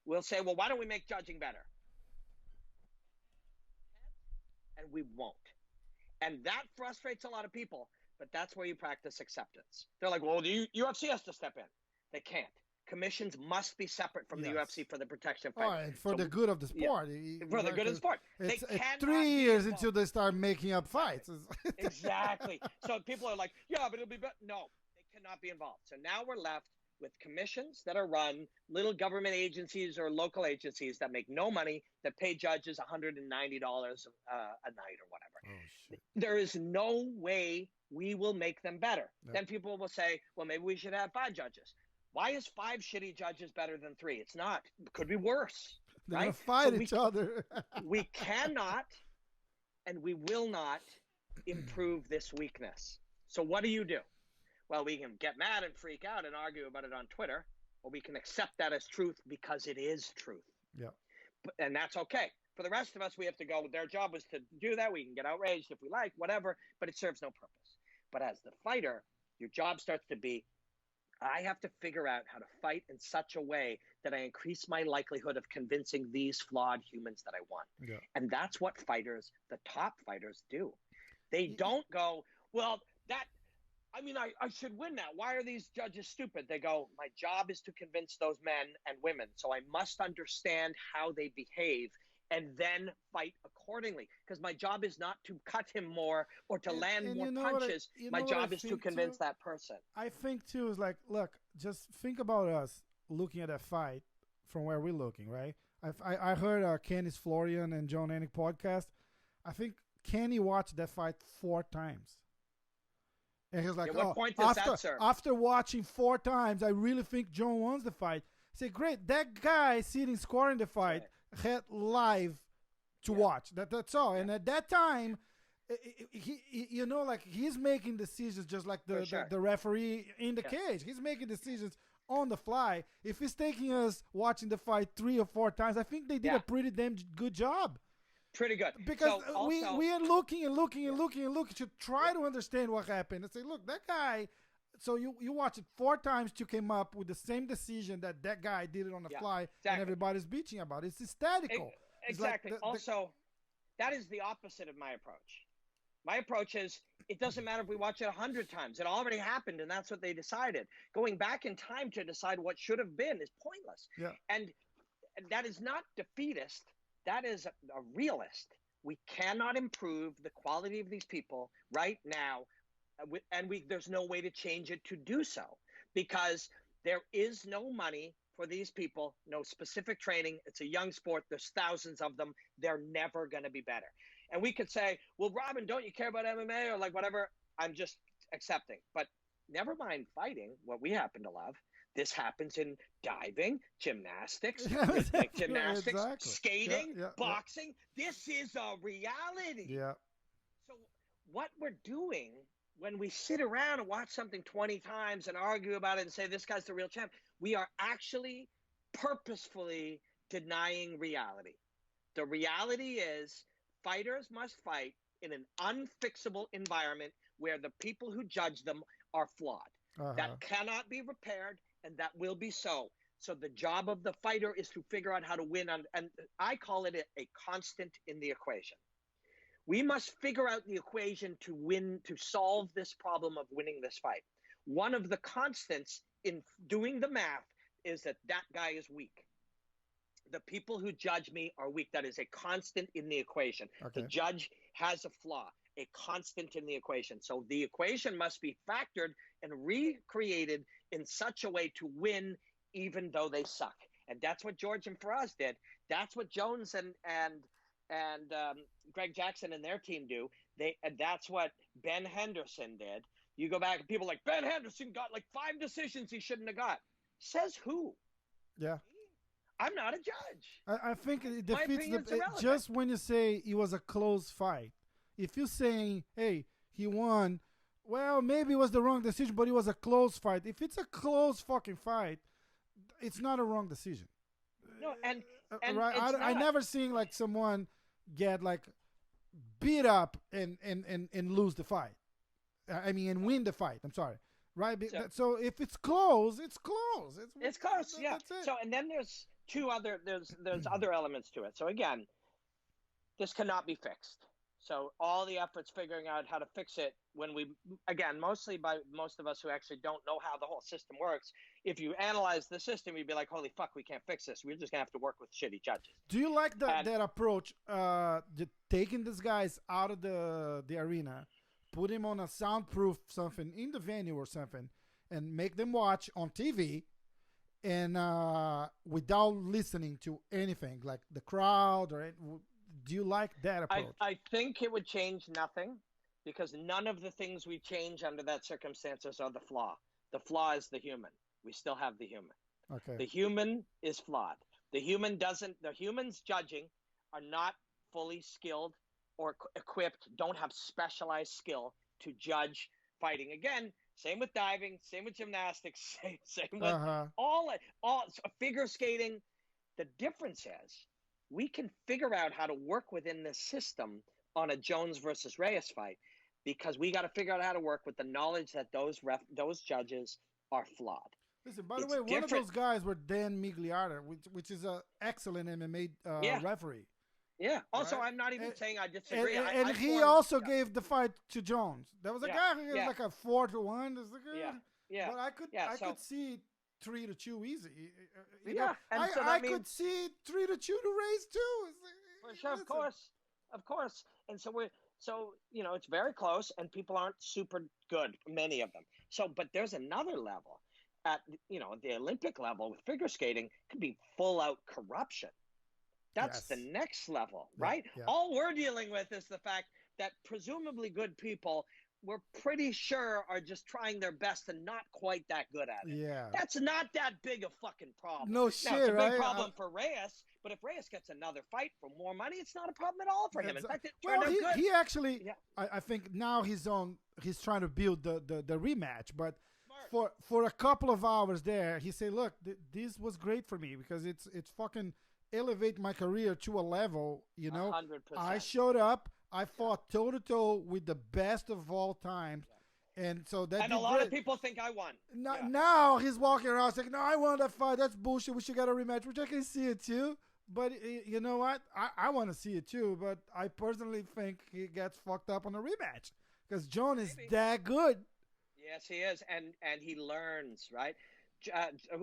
[SPEAKER 2] we'll say, well, why don't we make judging better? And we won't. And that frustrates a lot of people, but that's where you practice acceptance. They're like, well, the UFC has to step in. They can't. Commissions must be separate from the UFC for the protection of fighters.
[SPEAKER 1] And for the good of the sport.
[SPEAKER 2] Yeah, for the good of the sport.
[SPEAKER 1] It's 3 years until they start making up fights.
[SPEAKER 2] Exactly. So people are like, yeah, but it'll be better. No, they cannot be involved. So now we're left with commissions that are run, little government agencies or local agencies that make no money, that pay judges $190 a night or whatever.
[SPEAKER 1] Oh, shit.
[SPEAKER 2] There is no way we will make them better. Yep. Then people will say, well, maybe we should have 5 judges. Why is 5 shitty judges better than 3? It's not. It could be worse.
[SPEAKER 1] They're
[SPEAKER 2] right?
[SPEAKER 1] going to fight each other.
[SPEAKER 2] We cannot and we will not improve this weakness. So what do? Well, we can get mad and freak out and argue about it on Twitter, or we can accept that as truth because it is truth.
[SPEAKER 1] Yeah.
[SPEAKER 2] And that's okay. For the rest of us, we have to go. Their job was to do that. We can get outraged if we like, whatever, but it serves no purpose. But as the fighter, your job starts to be, I have to figure out how to fight in such a way that I increase my likelihood of convincing these flawed humans that I want.
[SPEAKER 1] Yeah.
[SPEAKER 2] And that's what fighters, the top fighters, do. They don't go, well, I should win now. Why are these judges stupid? They go, my job is to convince those men and women, so I must understand how they behave and then fight accordingly. Because my job is not to cut him more or to land more punches. My job is to convince that person.
[SPEAKER 1] I think, too, is like, look, just think about us looking at that fight from where we're looking, right? I heard Kenny's Florian and John Anik podcast. I think Kenny watched that fight 4 times. And he's like,
[SPEAKER 2] what point does that serve?
[SPEAKER 1] After watching 4 times, I really think John wants the fight. I say, great, that guy sitting scoring the fight had live to watch. That's all. And at that time, he he's making decisions just like the referee in the cage. He's making decisions on the fly. If he's taking us watching the fight 3 or 4 times, I think they did a pretty damn good job.
[SPEAKER 2] Pretty good.
[SPEAKER 1] Because we are looking to try to understand what happened and say, look, that guy. So you watch it 4 times to come up with the same decision that guy did it on the fly, and everybody's bitching about it. It's hysterical.
[SPEAKER 2] Exactly. That is the opposite of my approach. My approach is, it doesn't matter if we watch it 100 times. It already happened, and that's what they decided. Going back in time to decide what should have been is pointless.
[SPEAKER 1] Yeah.
[SPEAKER 2] And that is not defeatist. That is a realist. We cannot improve the quality of these people right now, and there's no way to change it to do so, because there is no money for these people, no specific training. It's a young sport. There's thousands of them. They're never going to be better. And we could say, well, Robin, don't you care about MMA or like whatever? I'm just accepting. But never mind fighting, what we happen to love. This happens in diving, gymnastics, skating, boxing. This is a reality.
[SPEAKER 1] Yeah.
[SPEAKER 2] So what we're doing when we sit around and watch something 20 times and argue about it and say this guy's the real champ, we are actually purposefully denying reality. The reality is fighters must fight in an unfixable environment where the people who judge them are flawed. That cannot be repaired, and that will be so. So the job of the fighter is to figure out how to win, and I call it a constant in the equation. We must figure out the equation to win, to solve this problem of winning this fight. One of the constants in doing the math is that guy is weak. The people who judge me are weak. That is a constant in the equation.
[SPEAKER 1] Okay.
[SPEAKER 2] The judge has a flaw, a constant in the equation. So the equation must be factored and recreated in such a way to win even though they suck. And that's what George and Faraz did. That's what Jones and Greg Jackson and their team do. And that's what Ben Henderson did. You go back and people are like, Ben Henderson got like 5 decisions he shouldn't have got. Says who?
[SPEAKER 1] Yeah.
[SPEAKER 2] I'm not a judge.
[SPEAKER 1] I think it defeats just when you say it was a close fight. If you're saying, hey, he won, well, maybe it was the wrong decision, but it was a close fight. If it's a close fucking fight, it's not a wrong decision.
[SPEAKER 2] No, and
[SPEAKER 1] right.
[SPEAKER 2] it's
[SPEAKER 1] I
[SPEAKER 2] not.
[SPEAKER 1] never seen like someone get like beat up and lose the fight. I mean, and win the fight. I'm sorry. Right.
[SPEAKER 2] So
[SPEAKER 1] So if it's close, it's close.
[SPEAKER 2] it's close, yeah.
[SPEAKER 1] That's it.
[SPEAKER 2] So and then there's other elements to it. So again, this cannot be fixed. So all the efforts figuring out how to fix it when we, again, mostly by most of us who actually don't know how the whole system works, if you analyze the system, you'd be like, holy fuck, we can't fix this. We're just gonna have to work with shitty judges.
[SPEAKER 1] Do you like that approach? Taking these guys out of the arena, put him on a soundproof something in the venue or something, and make them watch on TV, and without listening to anything like the crowd or. Do you like that approach?
[SPEAKER 2] I think it would change nothing because none of the things we change under that circumstances are the flaw. The flaw is the human. We still have the human.
[SPEAKER 1] Okay.
[SPEAKER 2] The human is flawed. The humans judging are not fully skilled or equipped, don't have specialized skill to judge fighting. Again, same with diving, same with gymnastics, same with all figure skating. The difference is we can figure out how to work within this system on a Jones versus Reyes fight because we got to figure out how to work with the knowledge that those judges are flawed.
[SPEAKER 1] Listen, by the way, one of those guys were Dan Migliarda, which is an excellent MMA referee.
[SPEAKER 2] Yeah. Also, right? I'm not even saying I disagree. And
[SPEAKER 1] he also gave the fight to Jones. There was a guy who was like a 4-1.
[SPEAKER 2] Yeah.
[SPEAKER 1] But I could see 3-2 easy.
[SPEAKER 2] I
[SPEAKER 1] could see 3-2 to Reyes too.
[SPEAKER 2] For sure, of course. And so it's very close, and people aren't super good, many of them. So, but there's another level at the Olympic level with figure skating could be full out corruption. That's the next level, right?
[SPEAKER 1] Yeah.
[SPEAKER 2] All we're dealing with is the fact that presumably good people, we're pretty sure are just trying their best and not quite that good at it.
[SPEAKER 1] Yeah.
[SPEAKER 2] That's not that big a fucking problem.
[SPEAKER 1] No shit,
[SPEAKER 2] now, it's a big
[SPEAKER 1] right?
[SPEAKER 2] problem for Reyes, but if Reyes gets another fight for more money, it's not a problem at all for him. In fact, it turned out good.
[SPEAKER 1] He actually, I think now he's trying to build the rematch, but for a couple of hours there, he said, look, this was great for me because it's fucking elevate my career to a level,
[SPEAKER 2] 100%.
[SPEAKER 1] I showed up. I fought toe-to-toe with the best of all times. And so that.
[SPEAKER 2] And a lot of people think I won.
[SPEAKER 1] Now he's walking around saying, no, I won that fight. That's bullshit. We should get a rematch, which I can see it too. But you know what? I want to see it too. But I personally think he gets fucked up on a rematch because John is that good.
[SPEAKER 2] Yes, he is. And he learns, right?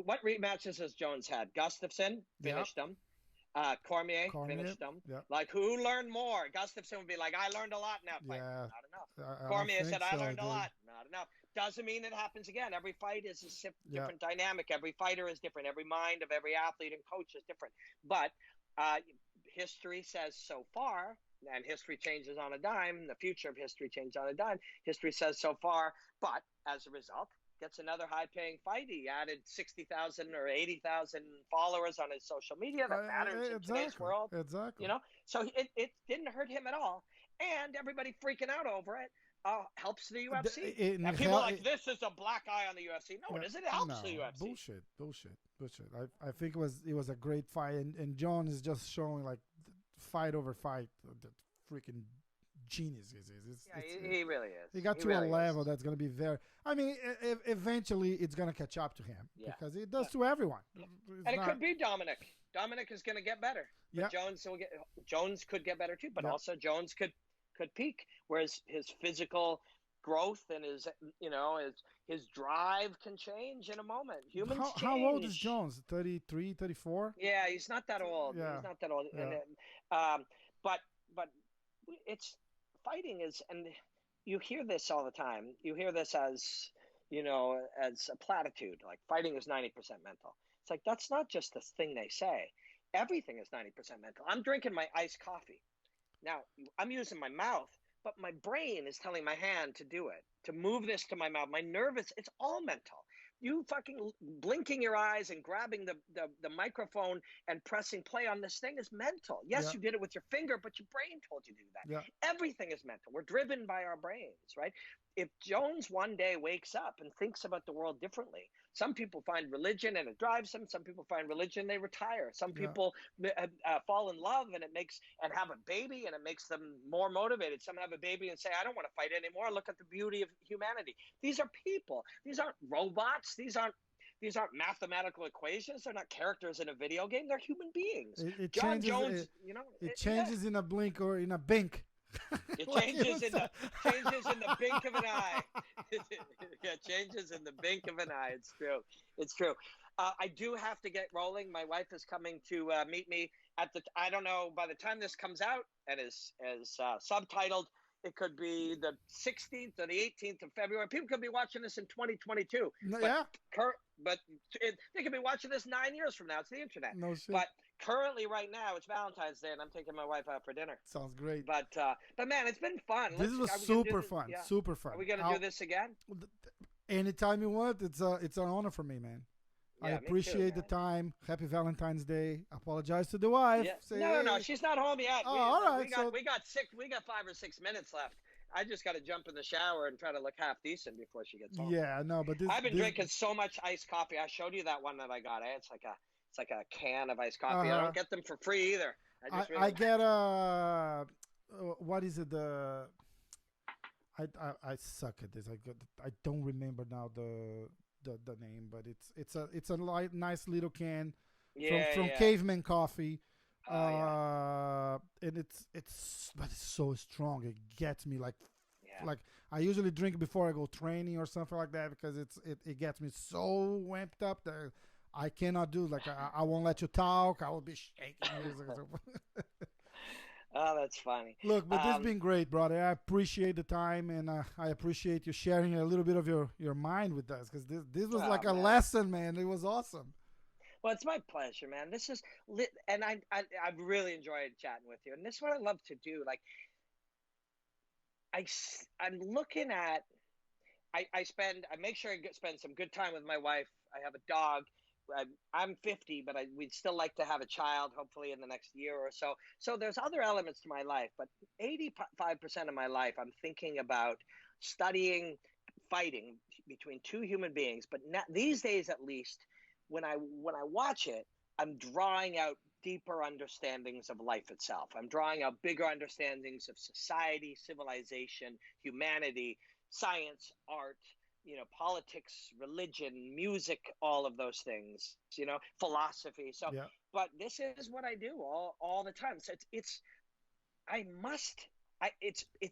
[SPEAKER 2] What rematches has Jones had? Gustafsson finished him. Cormier finished him.
[SPEAKER 1] Yep.
[SPEAKER 2] Like, who learned more? Gustafsson would be like, I learned a lot in that fight.
[SPEAKER 1] Yeah.
[SPEAKER 2] Not enough. Cormier said, I learned a lot. Not enough. Doesn't mean it happens again. Every fight is a different dynamic. Every fighter is different. Every mind of every athlete and coach is different. But history says so far, and history changes on a dime, the future of history changes on a dime. History says so far, but as a result, gets another high-paying fight. He added 60,000 or 80,000 followers on his social media. That matters in today's world.
[SPEAKER 1] Exactly.
[SPEAKER 2] So it didn't hurt him at all. And everybody freaking out over it helps the UFC. And people are like, this is a black eye on the UFC. No, it isn't. It helps the UFC.
[SPEAKER 1] Bullshit. I think it was a great fight. And John is just showing, like, fight over fight, the freaking genius
[SPEAKER 2] he really is.
[SPEAKER 1] He got to a level that's going to be very. I mean, eventually it's going to catch up to him because it does to everyone.
[SPEAKER 2] And it could be Dominic. Dominic is going to get better. But Jones could get better too. But also Jones could peak, whereas his physical growth and his drive can change in a moment. Humans change.
[SPEAKER 1] How old is Jones? 33, 34?
[SPEAKER 2] Yeah, he's not that old.
[SPEAKER 1] Yeah.
[SPEAKER 2] He's not that old.
[SPEAKER 1] Yeah.
[SPEAKER 2] But it's. Fighting is, and you hear this all the time. You hear this as a platitude, like fighting is 90% mental. It's like, that's not just the thing they say. Everything is 90% mental. I'm drinking my iced coffee. Now, I'm using my mouth, but my brain is telling my hand to do it, to move this to my mouth. My nervous, it's all mental. You fucking blinking your eyes and grabbing the microphone and pressing play on this thing is mental. Yes, you did it with your finger, but your brain told you to do that.
[SPEAKER 1] Yeah.
[SPEAKER 2] Everything is mental. We're driven by our brains, right? if Jones one day wakes up and thinks about the world differently, some people find religion and it drives them. Some people find religion, they retire. Some
[SPEAKER 1] Yeah.
[SPEAKER 2] people fall in love and have a baby and it makes them more motivated. Some have a baby and say, I don't want to fight anymore. Look at the beauty of humanity. These are people. These aren't robots. These aren't mathematical equations. They're not characters in a video game. They're human beings.
[SPEAKER 1] It
[SPEAKER 2] John
[SPEAKER 1] changes,
[SPEAKER 2] Jones,
[SPEAKER 1] it changes in a blink or in a bink.
[SPEAKER 2] It
[SPEAKER 1] Like
[SPEAKER 2] changes in the blink of an eye. It changes in the blink of an eye. It's true. It's true. I do have to get rolling. My wife is coming to meet me at I don't know, by the time this comes out and is subtitled, it could be the 16th or the 18th of February. People could be watching this in 2022.
[SPEAKER 1] Yeah.
[SPEAKER 2] But they could be watching this 9 years from now. It's the internet.
[SPEAKER 1] No shit.
[SPEAKER 2] But currently, right now, it's Valentine's Day, and I'm taking my wife out for dinner.
[SPEAKER 1] Sounds great.
[SPEAKER 2] But man, it's been fun.
[SPEAKER 1] This was super fun. Yeah. Super fun.
[SPEAKER 2] Are we gonna do this again?
[SPEAKER 1] Anytime you want. It's an honor for me, man.
[SPEAKER 2] Yeah,
[SPEAKER 1] I appreciate the time. Happy Valentine's Day. Apologize to the wife.
[SPEAKER 2] Yeah.
[SPEAKER 1] Say,
[SPEAKER 2] No, she's not home yet.
[SPEAKER 1] Oh, all right.
[SPEAKER 2] We got 5 or 6 minutes left. I just got to jump in the shower and try to look half decent before she gets home.
[SPEAKER 1] Yeah, no, but
[SPEAKER 2] I've been drinking so much iced coffee. I showed you that one that I got. It's like a can of iced coffee. I don't get them for free either.
[SPEAKER 1] I get what is it? I suck at this. I don't remember now the name, but it's a nice little can from Caveman Coffee. And it's so strong. It gets me like I usually drink it before I go training or something like that because it gets me so ramped up that I cannot do I won't let you talk. I will be shaking.
[SPEAKER 2] Oh, that's funny.
[SPEAKER 1] Look, but this has been great, brother. I appreciate the time, and I appreciate you sharing a little bit of your mind with us because this was like a lesson, man. It was awesome.
[SPEAKER 2] Well, it's my pleasure, man. This is lit, and I've really enjoyed chatting with you. And this is what I love to do. Like, I'm looking at, I make sure I spend some good time with my wife. I have a dog. I'm 50, but we'd still like to have a child, hopefully in the next year or so. So there's other elements to my life, but 85% of my life, I'm thinking about studying fighting between two human beings. But these days, at least, when I watch it, I'm drawing out deeper understandings of life itself. I'm drawing out bigger understandings of society, civilization, humanity, science, art, politics, religion, music, all of those things, philosophy. So, but this is what I do all the time. So it's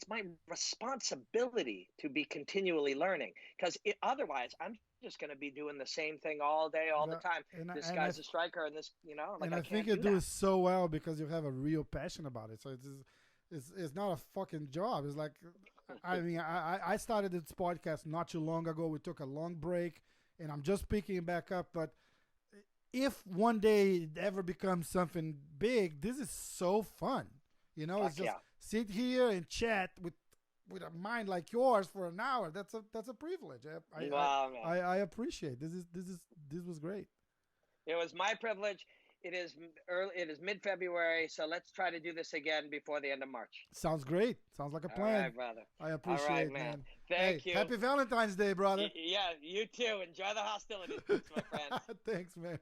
[SPEAKER 2] my responsibility to be continually learning because otherwise I'm just going to be doing the same thing all day, all the time. This guy's a striker and this, and
[SPEAKER 1] I think you do it so well because you have a real passion about it. So it's not a fucking job. It's like, I mean, I started this podcast not too long ago. We took a long break and I'm just picking it back up. But if one day it ever becomes something big, this is so fun. It's just sit here and chat with a mind like yours for an hour. That's a privilege. I appreciate this was great.
[SPEAKER 2] It was my privilege. It is mid-February, so let's try to do this again before the end of March.
[SPEAKER 1] Sounds great. Sounds like a plan.
[SPEAKER 2] All right, brother.
[SPEAKER 1] I appreciate it, man.
[SPEAKER 2] Thank you.
[SPEAKER 1] Happy Valentine's Day, brother.
[SPEAKER 2] Yeah, you too. Enjoy the hostilities, my friend.
[SPEAKER 1] Thanks, man.